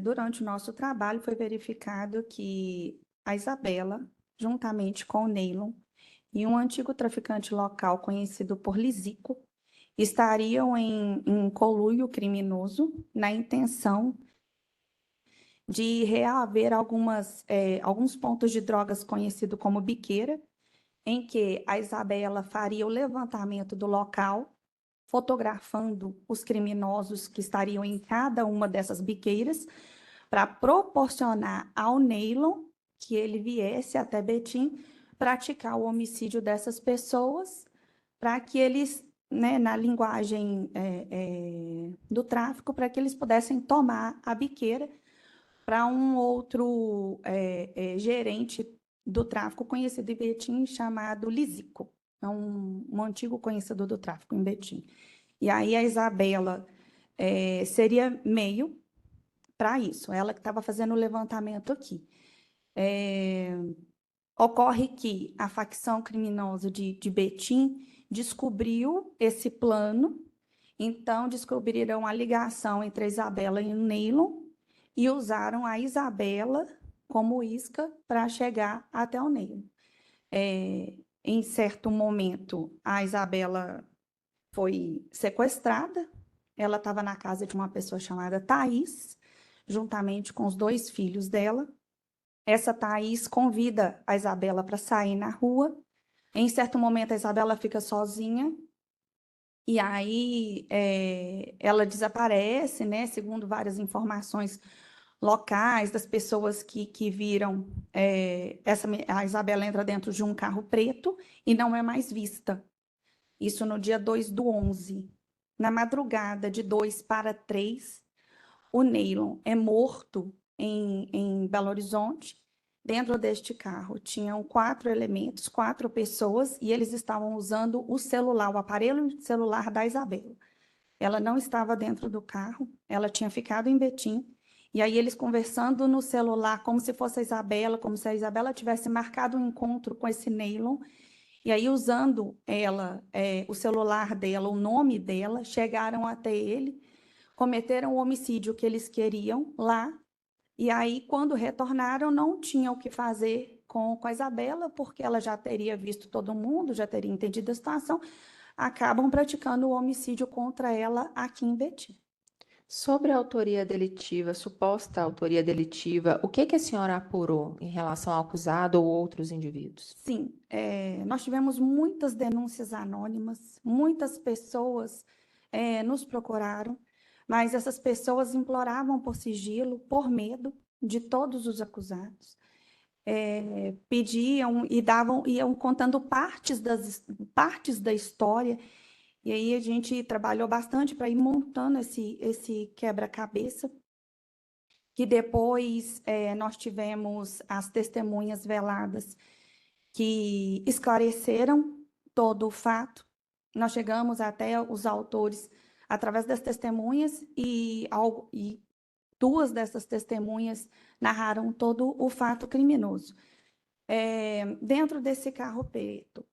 Durante o nosso trabalho, foi verificado que a Isabela, juntamente com o Neylon e um antigo traficante local conhecido por Lisico, estariam em conluio criminoso na intenção de reaver alguns pontos de drogas conhecido como biqueira, em que a Isabela faria o levantamento do local, fotografando os criminosos que estariam em cada uma dessas biqueiras, para proporcionar ao Neylon que ele viesse até Betim praticar o homicídio dessas pessoas, para que eles, né, na linguagem do tráfico, para que eles pudessem tomar a biqueira para um outro gerente do tráfico conhecido em Betim, chamado Lisico. É um antigo conhecedor do tráfico em Betim. E aí a Isabela seria meio para isso, ela que estava fazendo o levantamento aqui. Ocorre que a facção criminosa de Betim descobriu esse plano, então descobriram a ligação entre a Isabela e o Neylon e usaram a Isabela como isca para chegar até o Neylon. Em certo momento, a Isabela foi sequestrada, ela estava na casa de uma pessoa chamada Thaís, juntamente com os 2 filhos dela. Essa Thaís convida a Isabela para sair na rua. Em certo momento, a Isabela fica sozinha. E aí ela desaparece, né? Segundo várias informações locais, das pessoas que viram, a Isabela entra dentro de um carro preto e não é mais vista. Isso no dia 2/11. Na madrugada de 2 para 3, o Neylon é morto em Belo Horizonte. Dentro deste carro tinham 4 elementos, 4 pessoas, e eles estavam usando o celular, o aparelho celular da Isabela. Ela não estava dentro do carro, ela tinha ficado em Betim, e aí eles conversando no celular, como se fosse a Isabela, como se a Isabela tivesse marcado um encontro com esse Neylon, e aí usando ela, o celular dela, o nome dela, chegaram até ele, cometeram o homicídio que eles queriam lá, e aí, quando retornaram, não tinham o que fazer com a Isabela, porque ela já teria visto todo mundo, já teria entendido a situação, acabam praticando o homicídio contra ela aqui em Betim. Sobre a autoria delitiva, suposta autoria delitiva, o que a senhora apurou em relação ao acusado ou outros indivíduos? Sim, nós tivemos muitas denúncias anônimas, muitas pessoas nos procuraram, mas essas pessoas imploravam por sigilo, por medo de todos os acusados. Pediam e iam contando partes da história, e aí a gente trabalhou bastante para ir montando esse quebra-cabeça, que depois nós tivemos as testemunhas veladas que esclareceram todo o fato. Nós chegamos até os autores através das testemunhas e 2 dessas testemunhas narraram todo o fato criminoso. Dentro desse carro preto,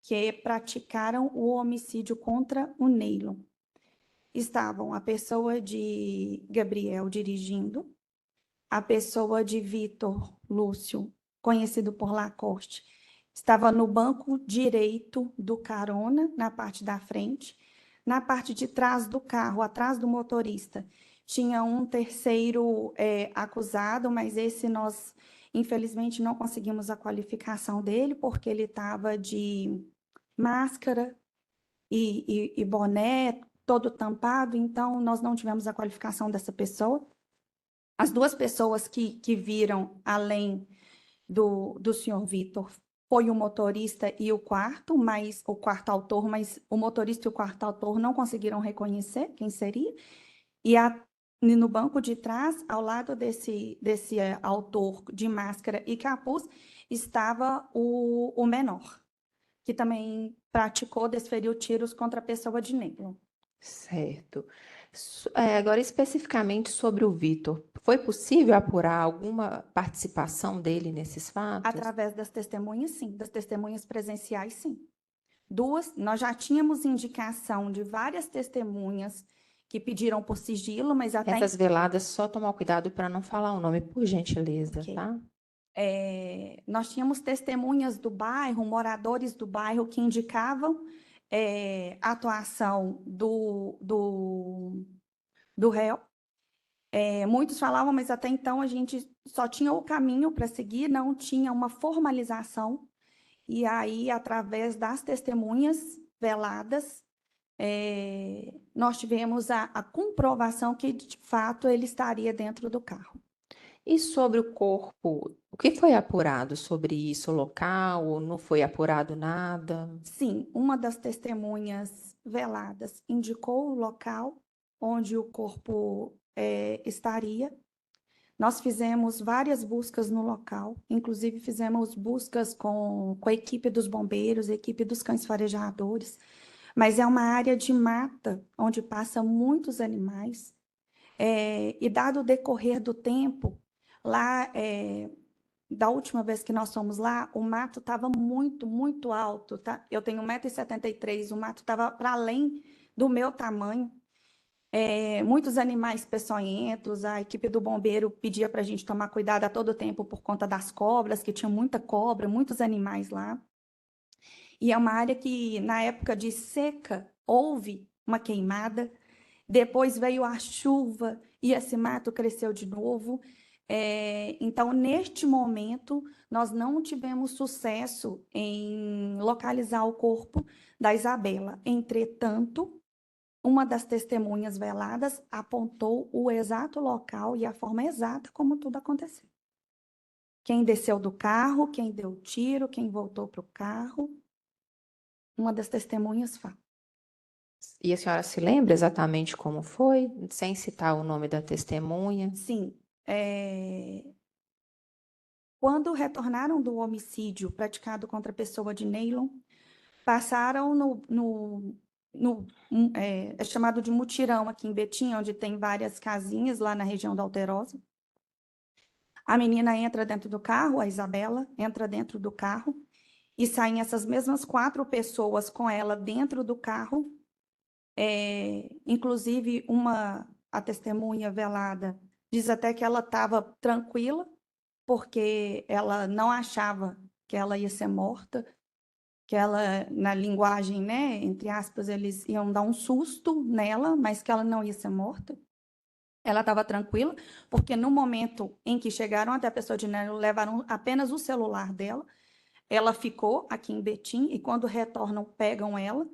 que praticaram o homicídio contra o Neylon, estavam a pessoa de Gabriel dirigindo, a pessoa de Vitor Lúcio, conhecido por Lacoste, estava no banco direito do carona, na parte da frente. Na parte de trás do carro, atrás do motorista, tinha um terceiro acusado, mas esse nós, infelizmente, não conseguimos a qualificação dele, porque ele estava de máscara e boné, todo tampado, então nós não tivemos a qualificação dessa pessoa. As duas pessoas que viram, além do senhor Vitor, foi o motorista e o quarto autor, mas o motorista e o quarto autor não conseguiram reconhecer quem seria. E no banco de trás, ao lado desse autor de máscara e capuz, estava o menor, que também desferiu tiros contra a pessoa de negro. Certo. Agora, especificamente sobre o Vitor, foi possível apurar alguma participação dele nesses fatos? Através das testemunhas, sim. Das testemunhas presenciais, sim. Nós já tínhamos indicação de várias testemunhas que pediram por sigilo, mas até Essas veladas, só tomar cuidado para não falar o nome, por gentileza, Ok. tá? Nós tínhamos testemunhas do bairro, moradores do bairro, que indicavam a atuação do réu. Muitos falavam, mas até então a gente só tinha o caminho para seguir, não tinha uma formalização. E aí, através das testemunhas veladas, nós tivemos a comprovação que, de fato, ele estaria dentro do carro. E sobre o corpo, o que foi apurado sobre isso? O local? Não foi apurado nada? Sim, uma das testemunhas veladas indicou o local onde o corpo estaria. Nós fizemos várias buscas no local, inclusive fizemos buscas com a equipe dos bombeiros, a equipe dos cães farejadores, mas é uma área de mata onde passam muitos animais. E dado o decorrer do tempo, lá, da última vez que nós fomos lá, o mato estava muito, muito alto, tá? Eu tenho 1,73 m, o mato estava para além do meu tamanho. Muitos animais peçonhentos, a equipe do bombeiro pedia para a gente tomar cuidado a todo tempo por conta das cobras, que tinha muita cobra, muitos animais lá. E é uma área que, na época de seca, houve uma queimada, depois veio a chuva e esse mato cresceu de novo. Então, neste momento, nós não tivemos sucesso em localizar o corpo da Isabela. Entretanto, uma das testemunhas veladas apontou o exato local e a forma exata como tudo aconteceu. Quem desceu do carro, quem deu tiro, quem voltou para o carro. Uma das testemunhas fala. E a senhora se lembra exatamente como foi, sem citar o nome da testemunha? Sim. Quando retornaram do homicídio praticado contra a pessoa de Neylon, passaram é chamado de mutirão aqui em Betim, onde tem várias casinhas lá na região da Alterosa. A menina entra dentro do carro, a Isabela entra dentro do carro, e saem essas mesmas 4 pessoas com ela dentro do carro. Inclusive, a testemunha velada diz até que ela estava tranquila, porque ela não achava que ela ia ser morta, que ela, na linguagem, né, entre aspas, eles iam dar um susto nela, mas que ela não ia ser morta. Ela estava tranquila, porque no momento em que chegaram até a pessoa de Nelo, levaram apenas o celular dela. Ela ficou aqui em Betim e quando retornam, pegam ela,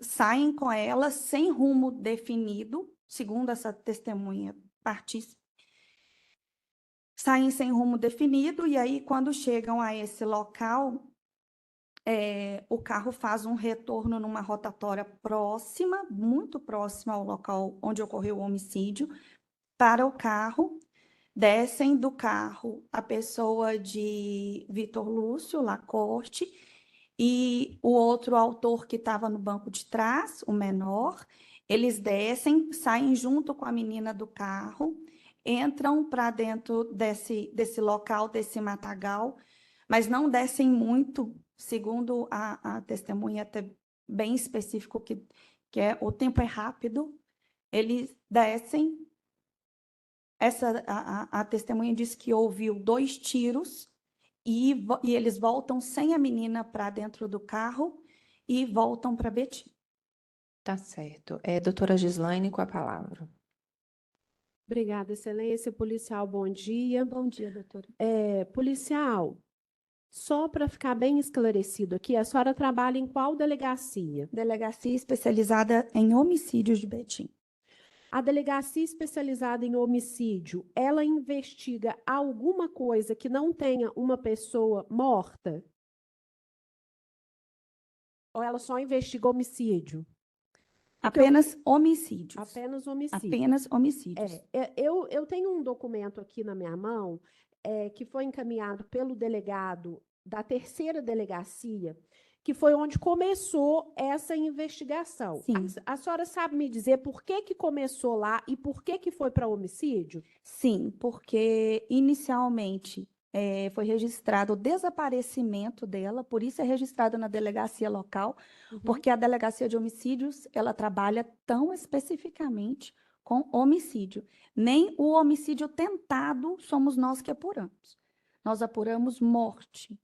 saem com ela sem rumo definido, segundo essa testemunha partícipe. Saem sem rumo definido e aí, quando chegam a esse local, o carro faz um retorno numa rotatória próxima, muito próxima ao local onde ocorreu o homicídio, para o carro. Descem do carro a pessoa de Vitor Lúcio Lacorte e o outro autor que estava no banco de trás, o menor. Eles descem, saem junto com a menina do carro, entram para dentro desse local, desse matagal, mas não descem muito, segundo a testemunha, até bem específico, que o tempo é rápido. Eles descem. A testemunha disse que ouviu 2 tiros e eles voltam sem a menina para dentro do carro e voltam para Betim. Tá certo. Doutora Gislaine, com a palavra. Obrigada, Excelência. Policial, bom dia. Bom dia, doutora. Policial, só para ficar bem esclarecido aqui, a senhora trabalha em qual delegacia? Delegacia especializada em homicídios de Betim. A delegacia especializada em homicídio, ela investiga alguma coisa que não tenha uma pessoa morta? Ou ela só investiga homicídio? Porque Apenas homicídios. apenas homicídio. Apenas homicídios. Eu tenho um documento aqui na minha mão, que foi encaminhado pelo delegado da terceira delegacia, que foi onde começou essa investigação. Sim. A senhora sabe me dizer por que que começou lá e por que que foi para homicídio? Sim, porque inicialmente foi registrado o desaparecimento dela, por isso é registrado na delegacia local, porque a delegacia de homicídios, ela trabalha tão especificamente com homicídio. Nem o homicídio tentado somos nós que apuramos. Nós apuramos morte.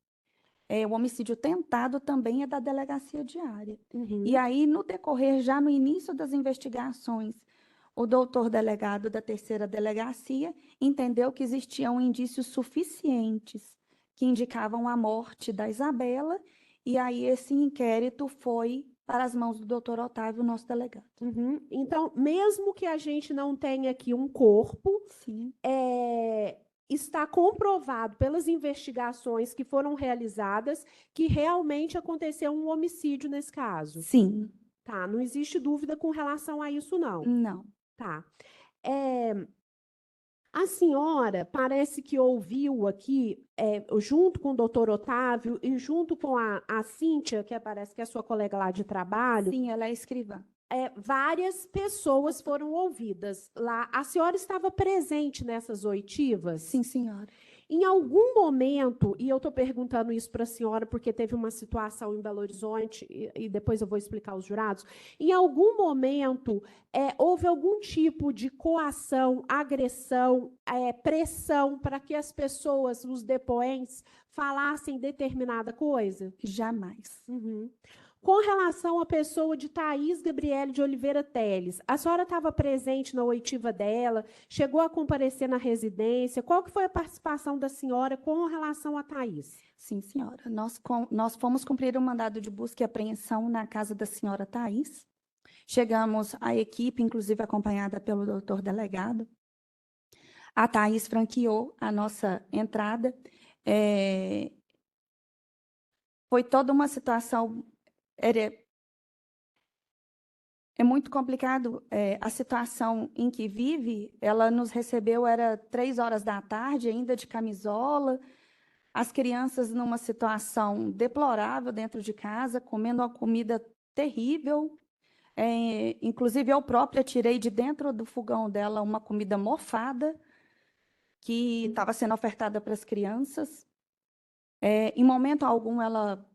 O homicídio tentado também é da delegacia diária. E aí, no decorrer, já no início das investigações, o doutor delegado da terceira delegacia entendeu que existiam indícios suficientes que indicavam a morte da Isabela, e aí esse inquérito foi para as mãos do doutor Otávio, nosso delegado. Então, mesmo que a gente não tenha aqui um corpo, Sim. está comprovado pelas investigações que foram realizadas que realmente aconteceu um homicídio nesse caso. Sim. Tá, não existe dúvida com relação a isso, não. Não. Tá. A senhora parece que ouviu aqui, junto com o doutor Otávio e junto com a Cíntia, que parece que é a sua colega lá de trabalho, Sim, ela é escrivã. várias pessoas foram ouvidas lá. A senhora estava presente nessas oitivas? Sim, senhora. Em algum momento, e eu estou perguntando isso para a senhora porque teve uma situação em Belo Horizonte, e depois eu vou explicar aos jurados, em algum momento houve algum tipo de coação, agressão, pressão para que as pessoas, os depoentes, falassem determinada coisa? Jamais. Com relação à pessoa de Thaís Gabriele de Oliveira Teles, a senhora estava presente na oitiva dela, chegou a comparecer na residência, qual que foi a participação da senhora com relação a Thaís? Sim, senhora. Nós fomos cumprir um mandado de busca e apreensão na casa da senhora Thaís. Chegamos à equipe, inclusive acompanhada pelo doutor delegado. A Thaís franqueou a nossa entrada. Foi toda uma situação... É muito complicado. A situação em que vive, ela nos recebeu, era 3 horas da tarde, ainda de camisola, as crianças numa situação deplorável dentro de casa, comendo uma comida terrível. Inclusive, eu própria tirei de dentro do fogão dela uma comida mofada, que estava sendo ofertada para as crianças. Em momento algum, ela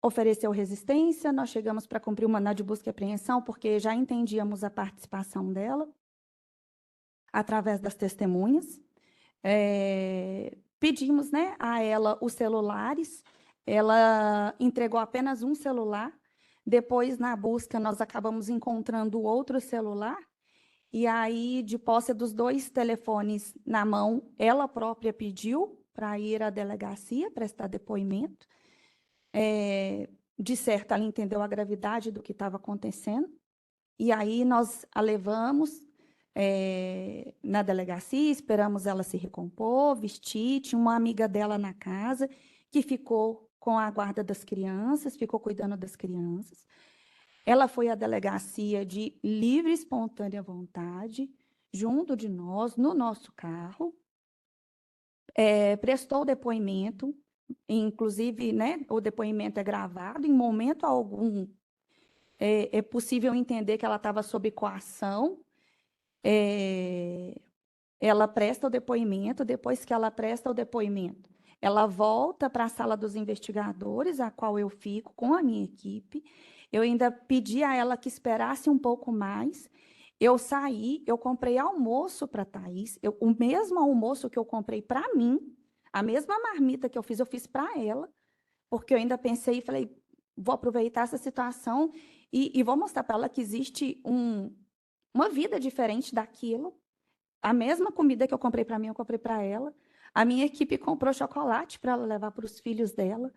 ofereceu resistência, nós chegamos para cumprir o mandado de busca e apreensão, porque já entendíamos a participação dela, através das testemunhas. Pedimos, né, a ela os celulares, ela entregou apenas um celular, depois, na busca, nós acabamos encontrando outro celular, e aí, de posse dos 2 telefones na mão, ela própria pediu para ir à delegacia prestar depoimento. De certo, ela entendeu a gravidade do que estava acontecendo, e aí nós a levamos na delegacia, esperamos ela se recompor, vestir. Tinha uma amiga dela na casa que ficou com a guarda das crianças, ficou cuidando das crianças. Ela foi à delegacia de livre e espontânea vontade, junto de nós, no nosso carro, prestou depoimento. Inclusive, né, o depoimento é gravado, em momento algum é possível entender que ela estava sob coação. Ela presta o depoimento, depois que ela presta o depoimento, ela volta para a sala dos investigadores, a qual eu fico com a minha equipe. Eu ainda pedi a ela que esperasse um pouco mais. Eu saí, eu comprei almoço para a Thaís, o mesmo almoço que eu comprei para mim, a mesma marmita que eu fiz para ela, porque eu ainda pensei e falei, vou aproveitar essa situação e vou mostrar para ela que existe uma vida diferente daquilo. A mesma comida que eu comprei para mim, eu comprei para ela. A minha equipe comprou chocolate para ela levar para os filhos dela.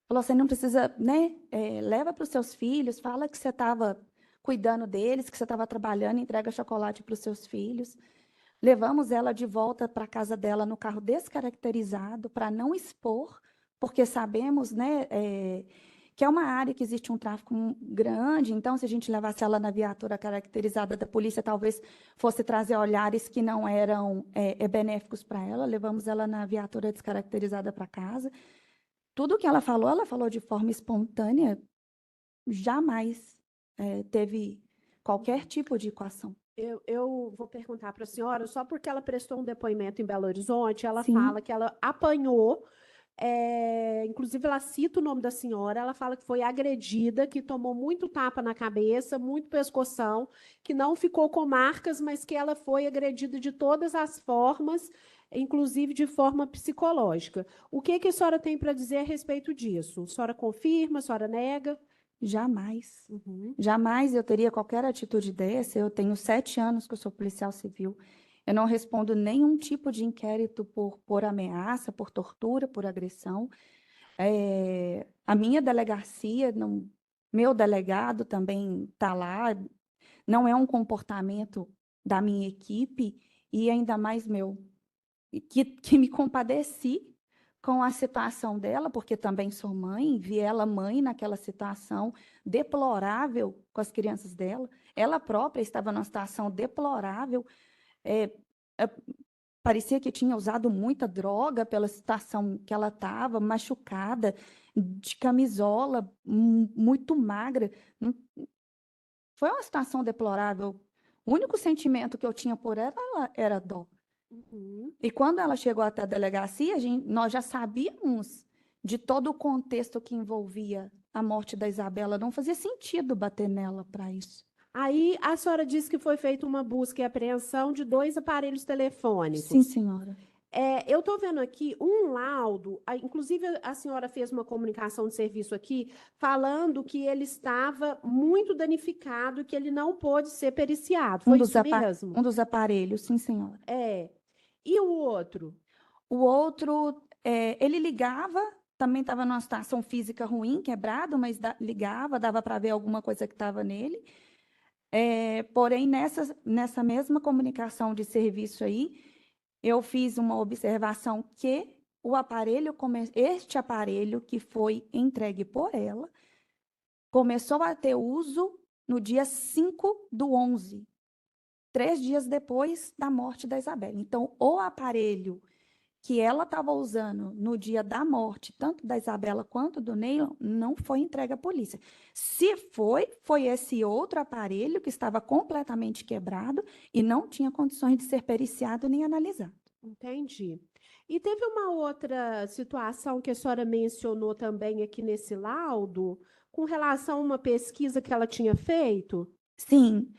Falou assim, não precisa, né? Leva para os seus filhos, fala que você estava cuidando deles, que você estava trabalhando, entrega chocolate para os seus filhos. Levamos ela de volta para a casa dela no carro descaracterizado, para não expor, porque sabemos, né, que é uma área que existe um tráfico grande, então, se a gente levasse ela na viatura caracterizada da polícia, talvez fosse trazer olhares que não eram benéficos para ela. Levamos ela na viatura descaracterizada para casa. Tudo que ela falou de forma espontânea, jamais teve qualquer tipo de coação. Eu vou perguntar para a senhora, só porque ela prestou um depoimento em Belo Horizonte, ela Sim. fala que ela apanhou, inclusive ela cita o nome da senhora, ela fala que foi agredida, que tomou muito tapa na cabeça, muito pescoção, que não ficou com marcas, mas que ela foi agredida de todas as formas, inclusive de forma psicológica. O que a senhora tem para dizer a respeito disso? A senhora confirma, a senhora nega? Jamais. Uhum. Jamais eu teria qualquer atitude dessa. Eu tenho 7 anos que eu sou policial civil. Eu não respondo nenhum tipo de inquérito por ameaça, por tortura, por agressão. A minha delegacia, meu delegado também está lá. Não é um comportamento da minha equipe e ainda mais meu. Que me compadeci com a situação dela, porque também sou mãe, vi ela mãe naquela situação deplorável com as crianças dela. Ela própria estava numa situação deplorável, parecia que tinha usado muita droga pela situação que ela estava, machucada, de camisola, muito magra. Foi uma situação deplorável. O único sentimento que eu tinha por ela era dó. Uhum. E quando ela chegou até a delegacia, nós já sabíamos de todo o contexto que envolvia a morte da Isabela. Não fazia sentido bater nela para isso. Aí a senhora disse que foi feita uma busca e apreensão de 2 aparelhos telefônicos. Sim, senhora. Eu estou vendo aqui um laudo, inclusive a senhora fez uma comunicação de serviço aqui, falando que ele estava muito danificado, que ele não pôde ser periciado. Foi isso mesmo? Um dos aparelhos, sim, senhora. E o outro? O outro, ele ligava, também estava numa situação física ruim, quebrado, mas ligava, dava para ver alguma coisa que estava nele. Porém, nessa mesma comunicação de serviço aí, eu fiz uma observação que este aparelho que foi entregue por ela, começou a ter uso no dia 5/11, 3 dias depois da morte da Isabela. Então, o aparelho que ela estava usando no dia da morte, tanto da Isabela quanto do Neilon, não foi entregue à polícia. Se foi esse outro aparelho que estava completamente quebrado e não tinha condições de ser periciado nem analisado. Entendi. E teve uma outra situação que a senhora mencionou também aqui nesse laudo, com relação a uma pesquisa que ela tinha feito? Sim.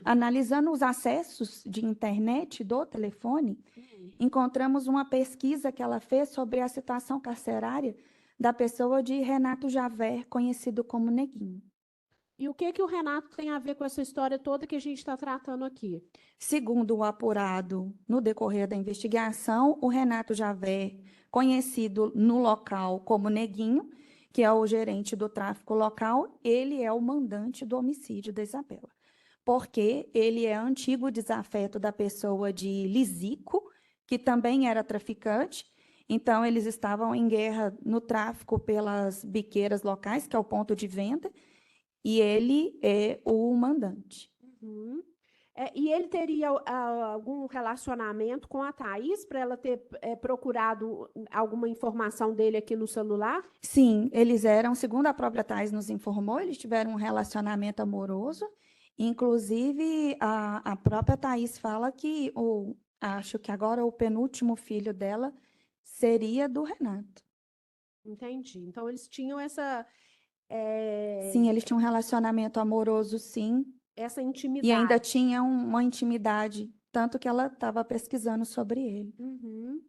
Analisando os acessos de internet do telefone, encontramos uma pesquisa que ela fez sobre a situação carcerária da pessoa de Renato Javer, conhecido como Neguinho. E o que o Renato tem a ver com essa história toda que a gente está tratando aqui? Segundo o apurado no decorrer da investigação, o Renato Javer, conhecido no local como Neguinho, que é o gerente do tráfico local, ele é o mandante do homicídio da Isabela, porque ele é antigo desafeto da pessoa de Lisico, que também era traficante. Então, eles estavam em guerra no tráfico pelas biqueiras locais, que é o ponto de venda, e ele é o mandante. Uhum. E ele teria algum relacionamento com a Thaís para ela ter procurado alguma informação dele aqui no celular? Sim, eles eram, segundo a própria Thaís nos informou, eles tiveram um relacionamento amoroso. Inclusive, a própria Thaís fala que acho que agora o penúltimo filho dela seria do Renato. Entendi. Então, eles tinham Sim, eles tinham um relacionamento amoroso, sim. essa intimidade. E ainda tinha uma intimidade, tanto que ela estava pesquisando sobre ele. Uhum.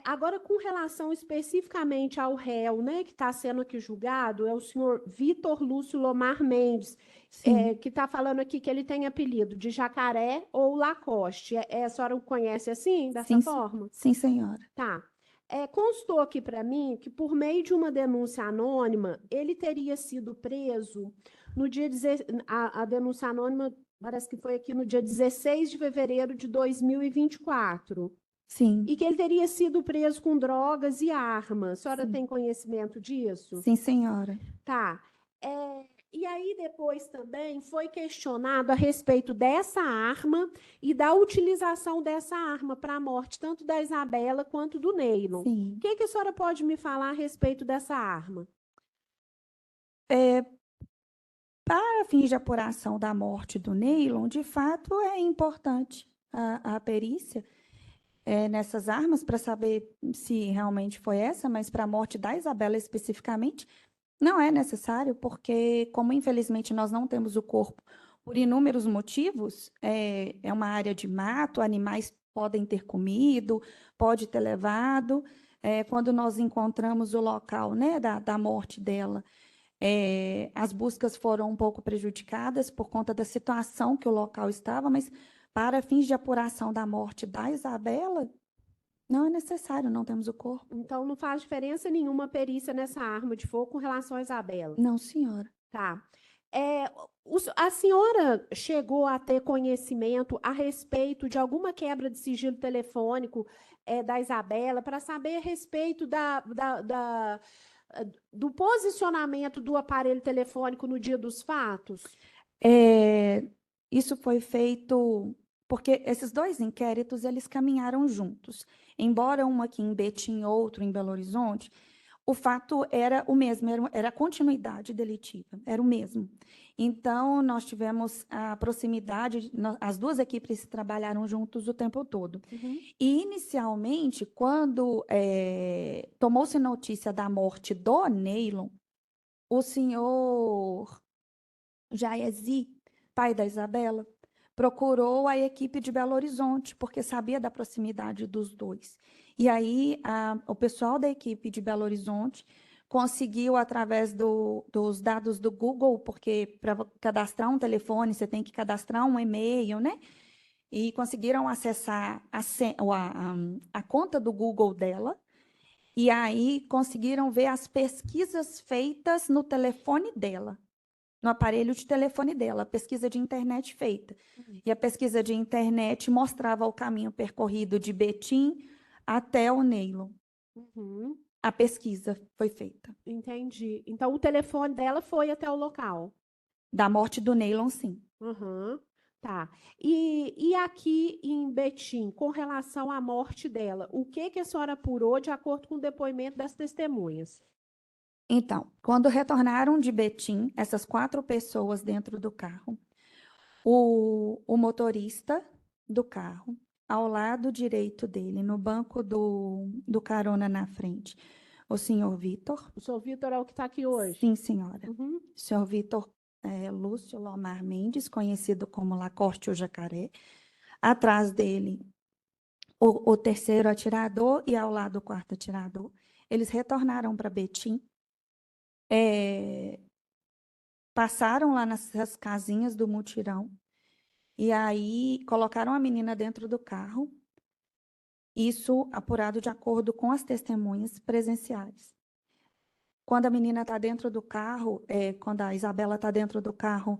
Agora, com relação especificamente ao réu, né, que está sendo aqui julgado, é o senhor Vitor Lúcio Lomar Mendes, que está falando aqui que ele tem apelido de Jacaré ou Lacoste. A senhora o conhece assim, dessa forma? Sim, senhora. Tá. Constou aqui para mim que, por meio de uma denúncia anônima, ele teria sido preso no dia... A denúncia anônima parece que foi aqui no dia 16 de fevereiro de 2024. Sim, E que ele teria sido preso com drogas e armas. A senhora Sim. tem conhecimento disso? sim, senhora. Tá. E aí depois também foi questionado a respeito dessa arma e da utilização dessa arma para a morte, tanto da Isabela quanto do Neylon. Sim. O que a senhora pode me falar a respeito dessa arma? Para fins de apuração da morte do Neylon, de fato, é importante a perícia nessas armas para saber se realmente foi essa, mas para a morte da Isabela especificamente, não é necessário, porque, como infelizmente nós não temos o corpo por inúmeros motivos, é uma área de mato, animais podem ter comido, pode ter levado. Quando nós encontramos o local, né, da morte dela, as buscas foram um pouco prejudicadas por conta da situação que o local estava, mas para fins de apuração da morte da Isabela, não é necessário, não temos o corpo. Então, não faz diferença nenhuma a perícia nessa arma de fogo com relação à Isabela. Não, senhora. Tá. A senhora chegou a ter conhecimento a respeito de alguma quebra de sigilo telefônico da Isabela para saber a respeito do posicionamento do aparelho telefônico no dia dos fatos? Isso foi feito porque esses dois inquéritos eles caminharam juntos. Embora um aqui em Betim e outro em Belo Horizonte, o fato era o mesmo, era a continuidade delitiva, era o mesmo. Então, nós tivemos a proximidade, as duas equipes trabalharam juntos o tempo todo. Uhum. E, inicialmente, quando tomou-se notícia da morte do Neylon, o senhor Jaezi, pai da Isabela, procurou a equipe de Belo Horizonte, porque sabia da proximidade dos dois. E aí, o pessoal da equipe de Belo Horizonte conseguiu, através dos dados do Google, porque para cadastrar um telefone, você tem que cadastrar um e-mail, né? E conseguiram acessar a conta do Google dela, e aí conseguiram ver as pesquisas feitas no telefone dela, no aparelho de telefone dela, a pesquisa de internet feita. E a pesquisa de internet mostrava o caminho percorrido de Betim até o Neylon. Uhum. A pesquisa foi feita. Entendi. Então, o telefone dela foi até o local. Da morte do Neylon, sim. Uhum. Tá. E aqui em Betim, com relação à morte dela, o que a senhora apurou de acordo com o depoimento das testemunhas? Então, quando retornaram de Betim, essas 4 pessoas dentro do carro, o motorista do carro, ao lado direito dele, no banco do carona na frente, o senhor Vitor. O senhor Vitor é o que está aqui hoje? Sim, senhora. Uhum. O senhor Vitor Lúcio Lomar Mendes, conhecido como Lacorte o Jacaré. Atrás dele, o terceiro atirador e ao lado o quarto atirador. Eles retornaram para Betim. Passaram lá nessas casinhas do mutirão e aí colocaram a menina dentro do carro, isso apurado de acordo com as testemunhas presenciais. Quando a menina está dentro do carro, quando a Isabela está dentro do carro,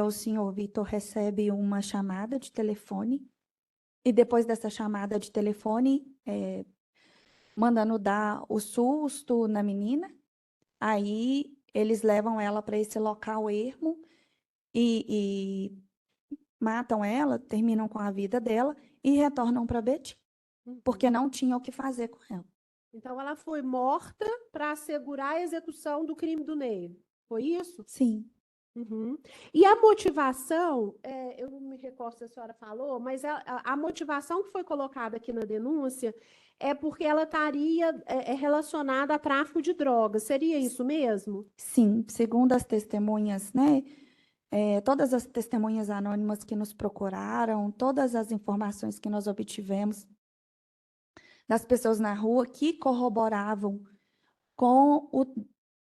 o senhor Vitor recebe uma chamada de telefone e depois dessa chamada de telefone, mandando dar o susto na menina, aí eles levam ela para esse local ermo e matam ela, terminam com a vida dela e retornam para Betim, porque não tinham o que fazer com ela. Então, ela foi morta para assegurar a execução do crime do Ney. Foi isso? Sim. Uhum. E a motivação, eu não me recordo se a senhora falou, mas a motivação que foi colocada aqui na denúncia é porque ela estaria relacionada a tráfico de drogas. Seria isso mesmo? Sim, segundo as testemunhas, né? Todas as testemunhas anônimas que nos procuraram, todas as informações que nós obtivemos das pessoas na rua que corroboravam com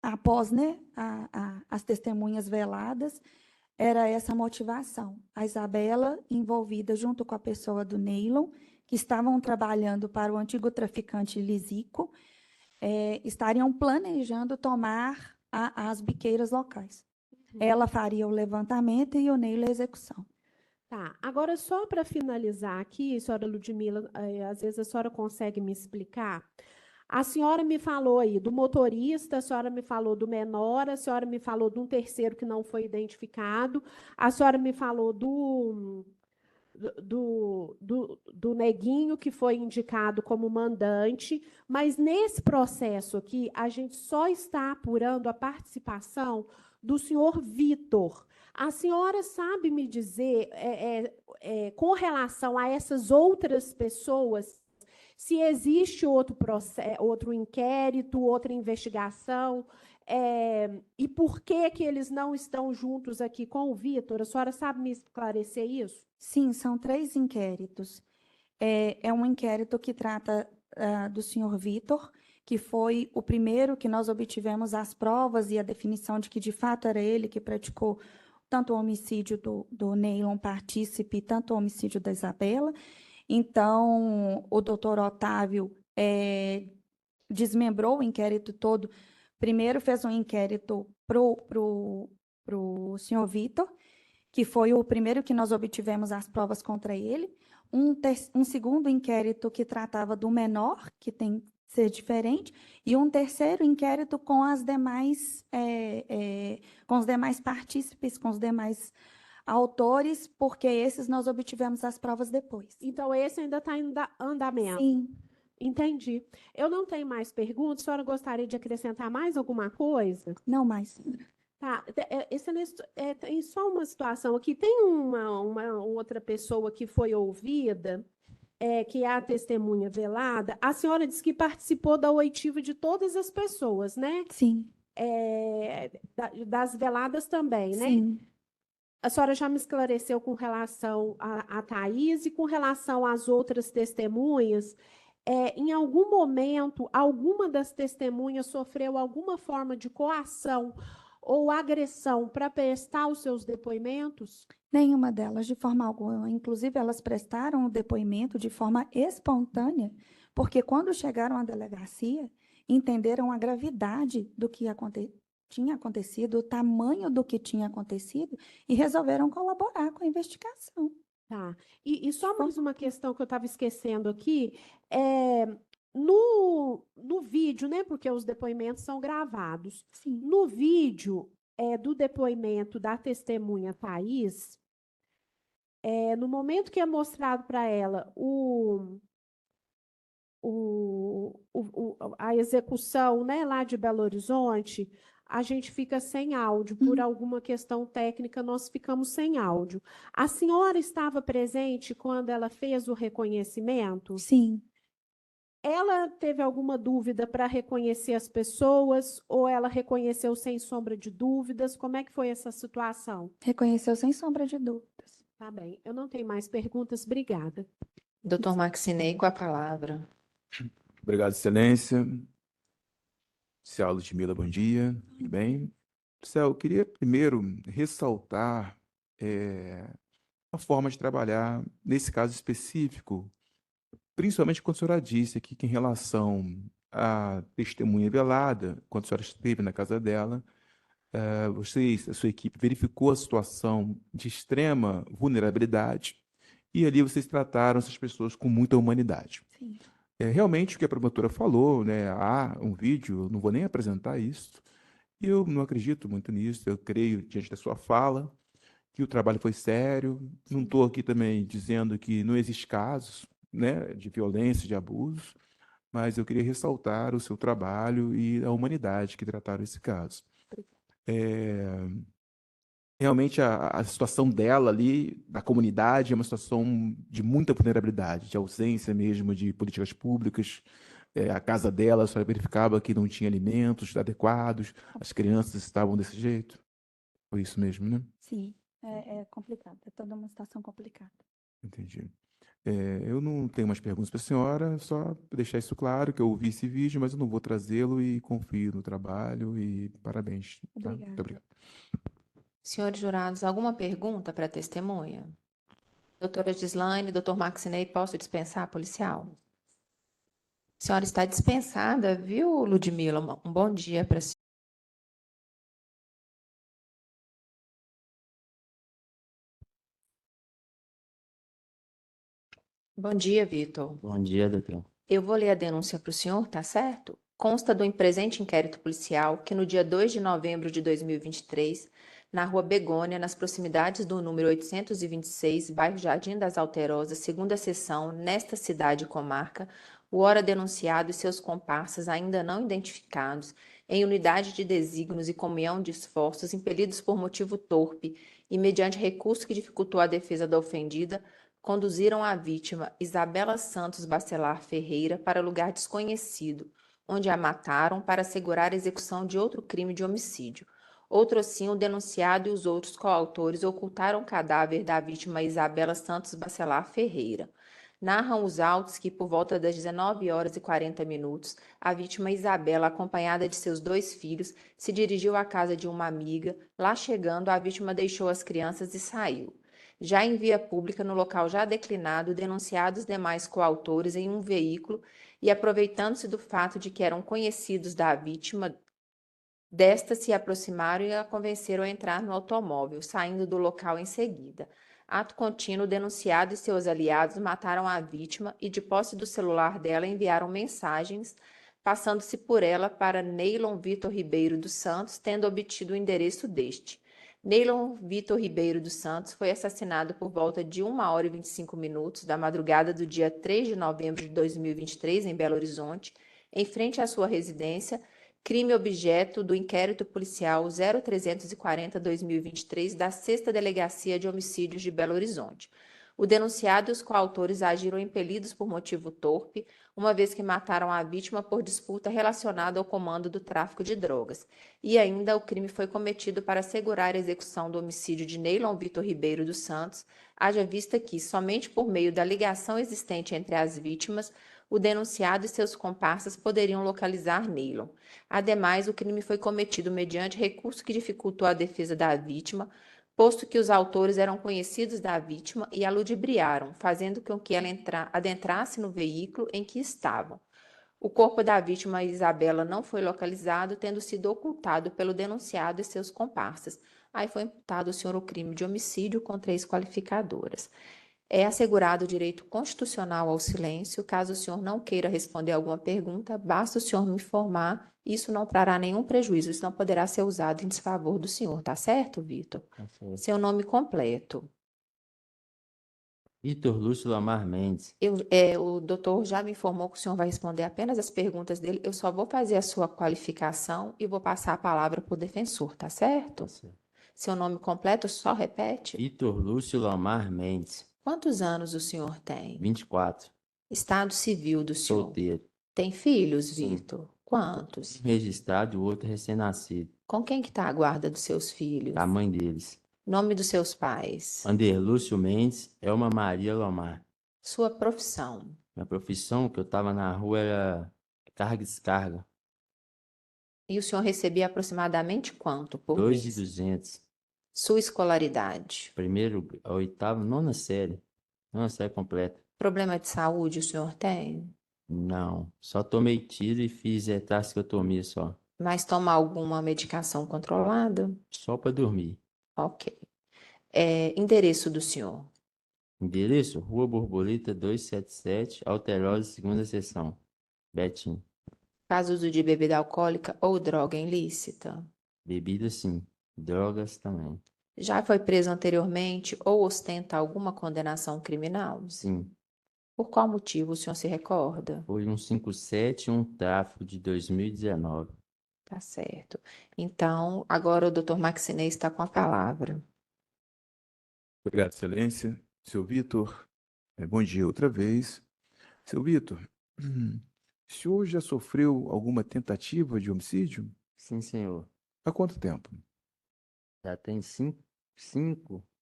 após, né, as testemunhas veladas, era essa motivação. A Isabela envolvida junto com a pessoa do Neylon, que estavam trabalhando para o antigo traficante Lisico, estariam planejando tomar as biqueiras locais. Ela faria o levantamento e o Neilo a execução. Tá, agora só para finalizar aqui, senhora Ludmila, às vezes a senhora consegue me explicar? A senhora me falou aí do motorista, a senhora me falou do menor, a senhora me falou de um terceiro que não foi identificado, a senhora me falou do neguinho que foi indicado como mandante, mas nesse processo aqui, a gente só está apurando a participação do senhor Vitor. A senhora sabe me dizer, com relação a essas outras pessoas, se existe outro processo, outro inquérito, outra investigação, e por que que eles não estão juntos aqui com o Vitor? A senhora sabe me esclarecer isso? Sim, são 3 inquéritos. É um inquérito que trata do senhor Vitor, que foi o primeiro que nós obtivemos as provas e a definição de que, de fato, era ele que praticou tanto o homicídio do Neylon partícipe, tanto o homicídio da Isabela. Então, o doutor Otávio desmembrou o inquérito todo. Primeiro fez um inquérito pro senhor Vitor, que foi o primeiro que nós obtivemos as provas contra ele. Um segundo inquérito que tratava do menor, que tem que ser diferente, e um terceiro inquérito com as demais, com os demais partícipes, com os demais autores, porque esses nós obtivemos as provas depois. Então, esse ainda está em andamento. Sim. Entendi. Eu não tenho mais perguntas. A senhora gostaria de acrescentar mais alguma coisa? Não mais. Tá, tem só uma situação aqui. Tem uma outra pessoa que foi ouvida, que é a testemunha velada. A senhora disse que participou da oitiva de todas as pessoas, né? Sim. Das veladas também, né? Sim. A senhora já me esclareceu com relação a Thaís e com relação às outras testemunhas. Em algum momento, alguma das testemunhas sofreu alguma forma de coação ou agressão para prestar os seus depoimentos? Nenhuma delas, de forma alguma. Inclusive, elas prestaram o depoimento de forma espontânea, porque quando chegaram à delegacia, entenderam a gravidade do que tinha acontecido, o tamanho do que tinha acontecido, e resolveram colaborar com a investigação. Tá. E só mais uma questão que eu estava esquecendo aqui. No vídeo, né? Porque os depoimentos são gravados. Sim. No vídeo do depoimento da testemunha Thaís, no momento que é mostrado para ela a execução, né, lá de Belo Horizonte, a gente fica sem áudio. Por alguma questão técnica, nós ficamos sem áudio. A senhora estava presente quando ela fez o reconhecimento? Sim. Ela teve alguma dúvida para reconhecer as pessoas ou ela reconheceu sem sombra de dúvidas? Como é que foi essa situação? Reconheceu sem sombra de dúvidas. Tá bem, eu não tenho mais perguntas. Obrigada. Doutor Maxinei, com a palavra. Obrigado, Excelência. Oficial Ludmila, bom dia. Tudo bem? Céu, eu queria primeiro ressaltar a forma de trabalhar nesse caso específico, principalmente quando a senhora disse aqui que em relação à testemunha velada, quando a senhora esteve na casa dela, a sua equipe verificou a situação de extrema vulnerabilidade e ali vocês trataram essas pessoas com muita humanidade. Sim. Realmente o que a promotora falou, né, há um vídeo, eu não vou nem apresentar isso, e eu não acredito muito nisso, eu creio, diante da sua fala, que o trabalho foi sério. Não estou aqui também dizendo que não existe casos, né, de violência, de abuso, mas eu queria ressaltar o seu trabalho e a humanidade que trataram esse caso. Realmente a situação dela ali, da comunidade, é uma situação de muita vulnerabilidade, de ausência mesmo de políticas públicas. A casa dela só verificava que não tinha alimentos adequados, as crianças estavam desse jeito. Foi isso mesmo, né? Sim, é complicado, é toda uma situação complicada. Entendi. Eu não tenho mais perguntas para a senhora, só para deixar isso claro, que eu ouvi esse vídeo, mas eu não vou trazê-lo e confio no trabalho e parabéns. Tá? Muito obrigado. Senhores jurados, alguma pergunta para a testemunha? Doutora Gislaine, doutor Maxinei, posso dispensar, policial? A senhora está dispensada, viu, Ludmila? Um bom dia para a senhora. Bom dia, Vitor. Bom dia, doutor. Eu vou ler a denúncia para o senhor, tá certo? Consta do presente inquérito policial que no dia 2 de novembro de 2023, na rua Begônia, nas proximidades do número 826, bairro Jardim das Alterosas, segunda seção, nesta cidade e comarca, o ora denunciado e seus comparsas ainda não identificados, em unidade de desígnios e comunhão de esforços, impelidos por motivo torpe e mediante recurso que dificultou a defesa da ofendida, conduziram a vítima, Isabela Santos Bacelar Ferreira, para lugar desconhecido, onde a mataram para assegurar a execução de outro crime de homicídio. Outro assim, o denunciado e os outros coautores ocultaram o cadáver da vítima Isabela Santos Bacelar Ferreira. Narram os autos que, por volta das 19 horas e 40 minutos, a vítima Isabela, acompanhada de seus 2 filhos, se dirigiu à casa de uma amiga. Lá chegando, a vítima deixou as crianças e saiu. Já em via pública, no local já declinado, denunciados demais coautores em um veículo e, aproveitando-se do fato de que eram conhecidos da vítima, desta se aproximaram e a convenceram a entrar no automóvel, saindo do local em seguida. Ato contínuo, o denunciado e seus aliados mataram a vítima e, de posse do celular dela, enviaram mensagens, passando-se por ela para Neylon Vitor Ribeiro dos Santos, tendo obtido o endereço deste. Neylon Vitor Ribeiro dos Santos foi assassinado por volta de 1 hora e 25 minutos da madrugada do dia 3 de novembro de 2023, em Belo Horizonte, em frente à sua residência, crime objeto do inquérito policial 0340-2023 da 6ª Delegacia de Homicídios de Belo Horizonte. O denunciado e os coautores agiram impelidos por motivo torpe, uma vez que mataram a vítima por disputa relacionada ao comando do tráfico de drogas. E ainda o crime foi cometido para assegurar a execução do homicídio de Neylon Vitor Ribeiro dos Santos, haja vista que, somente por meio da ligação existente entre as vítimas, o denunciado e seus comparsas poderiam localizar Neylon. Ademais, o crime foi cometido mediante recurso que dificultou a defesa da vítima, posto que os autores eram conhecidos da vítima e a ludibriaram, fazendo com que ela adentrasse no veículo em que estavam. O corpo da vítima, Isabela, não foi localizado, tendo sido ocultado pelo denunciado e seus comparsas. Aí foi imputado ao senhor o crime de homicídio com 3 qualificadoras. É assegurado o direito constitucional ao silêncio. Caso o senhor não queira responder alguma pergunta, basta o senhor me informar. Isso não trará nenhum prejuízo, isso não poderá ser usado em desfavor do senhor, tá certo, Vitor? Tá certo. Seu nome completo. Vitor Lúcio Lamar Mendes. O doutor já me informou que o senhor vai responder apenas as perguntas dele. Eu só vou fazer a sua qualificação e vou passar a palavra para o defensor, tá certo? Tá certo. Seu nome completo, só repete. Vitor Lúcio Lamar Mendes, Quantos anos o senhor tem? 24, Estado civil do senhor? solteiro. Tem filhos, Sim. Vitor? Quantos? Um registrado e o outro recém-nascido. Com quem que está a guarda dos seus filhos? A mãe deles. Nome dos seus pais? Anderlúcio Mendes, Elma Maria Lomar. Sua profissão? Minha profissão, que eu tava na rua, era carga e descarga. E o senhor recebia aproximadamente quanto por 2.200. mês? Sua escolaridade? Primeiro, a oitava, nona série. Nona série completa. Problema de saúde o senhor tem? Não, só tomei tiro e fiz traqueotomia só. Mas toma alguma medicação controlada? Só para dormir. Ok. Endereço do senhor? Endereço: Rua Borboleta 277, Alterosa, segunda seção. Betim. Faz uso de bebida alcoólica ou droga ilícita? Bebida sim, drogas também. Já foi preso anteriormente ou ostenta alguma condenação criminal? Sim, Por qual motivo o senhor se recorda? foi um 57 e um tráfico de 2019. Tá certo. Então, agora o doutor Maxinei está com a palavra. Obrigado, Excelência. Seu Vitor, bom dia outra vez. Seu Vitor, o senhor já sofreu alguma tentativa de homicídio? Sim, senhor. Há quanto tempo? Já tem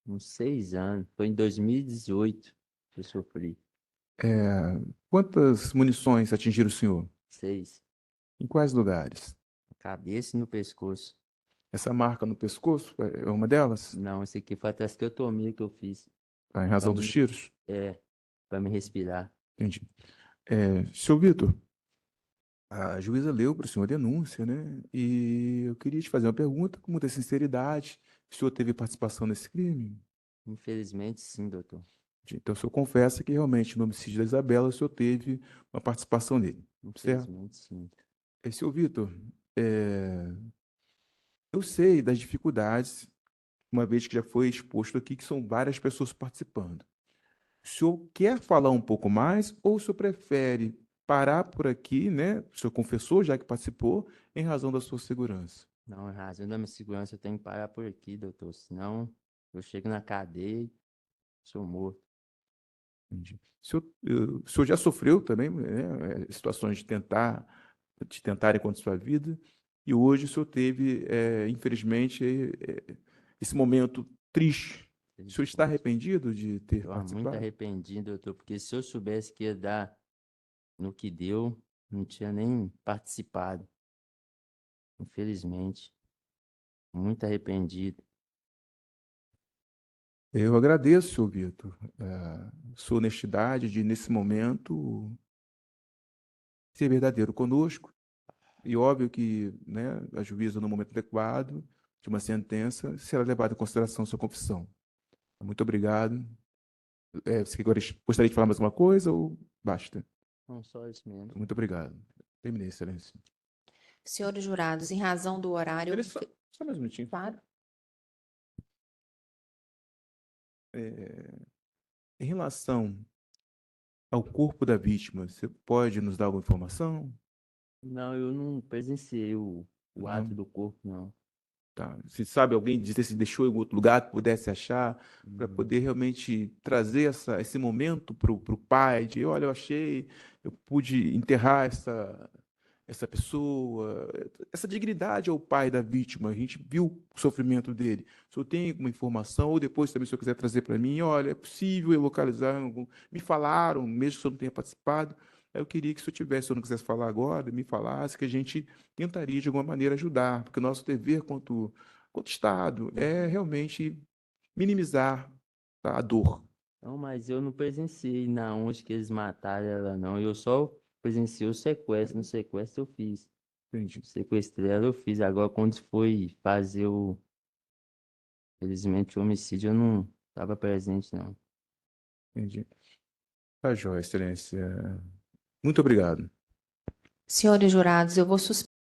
uns 6 anos. Foi em 2018 que eu sofri. Quantas munições atingiram o senhor? 6. Em quais lugares? Na cabeça e no pescoço. Essa marca no pescoço é uma delas? Não, esse aqui foi a traqueotomia que eu fiz. Tá, em razão dos mim. tiros? Para me respirar. Entendi. Senhor Vitor, a juíza leu para o senhor a denúncia, né? E eu queria te fazer uma pergunta com muita sinceridade. O senhor teve participação nesse crime? Infelizmente, sim, doutor. Então, o senhor confessa que realmente no homicídio da Isabela o senhor teve uma participação nele, certo? Infelizmente, sim. Senhor Vitor, eu sei das dificuldades, uma vez que já foi exposto aqui, que são várias pessoas participando. O senhor quer falar um pouco mais ou o senhor prefere parar por aqui, né? O senhor confessou, já que participou, em razão da sua segurança. Não, em razão da minha segurança, eu tenho que parar por aqui, doutor. Senão, eu chego na cadeia e sou morto. Entendi. O senhor já sofreu também, né, situações de tentarem contra a sua vida, e hoje o senhor teve, infelizmente, esse momento triste. O senhor está arrependido de ter Eu muito participado? arrependido, doutor, porque se eu soubesse que ia dar no que deu, não tinha nem participado. Infelizmente, muito arrependido. Eu agradeço, senhor Vitor, sua honestidade de, nesse momento, ser verdadeiro conosco. E óbvio que, né, a juíza, no momento adequado de uma sentença, será levada em consideração sua confissão. Muito obrigado. Você gostaria de falar mais alguma coisa ou basta? Não, só isso mesmo. Muito obrigado. Terminei, excelência. Senhores jurados, em razão do horário. Só mais um minutinho. Claro. Em relação ao corpo da vítima, você pode nos dar alguma informação? Não, eu não presenciei o Não. ato do corpo, não. Tá. Se sabe, alguém dizer se deixou em outro lugar que pudesse achar, para poder realmente trazer esse momento para o pai, de olha, eu achei, eu pude enterrar essa pessoa, essa dignidade ao pai da vítima, a gente viu o sofrimento dele. Se eu tenho alguma informação, ou depois também, se eu quiser trazer para mim, olha, é possível eu localizar, me falaram, mesmo que eu não tenha participado, eu queria que se eu tivesse, se eu não quisesse falar agora, me falasse, que a gente tentaria de alguma maneira ajudar, porque o nosso dever quanto Estado é realmente minimizar, tá, a dor. Não, mas eu não presenciei na onde que eles mataram ela, não. Eu só presenciei o sequestro. No sequestro eu fiz. Entendi. Sequestrei ela, eu fiz. Agora, quando foi fazer felizmente, o homicídio, eu não estava presente, não. Entendi. Tá, joia, excelência. Muito obrigado. Senhores jurados, eu vou suspender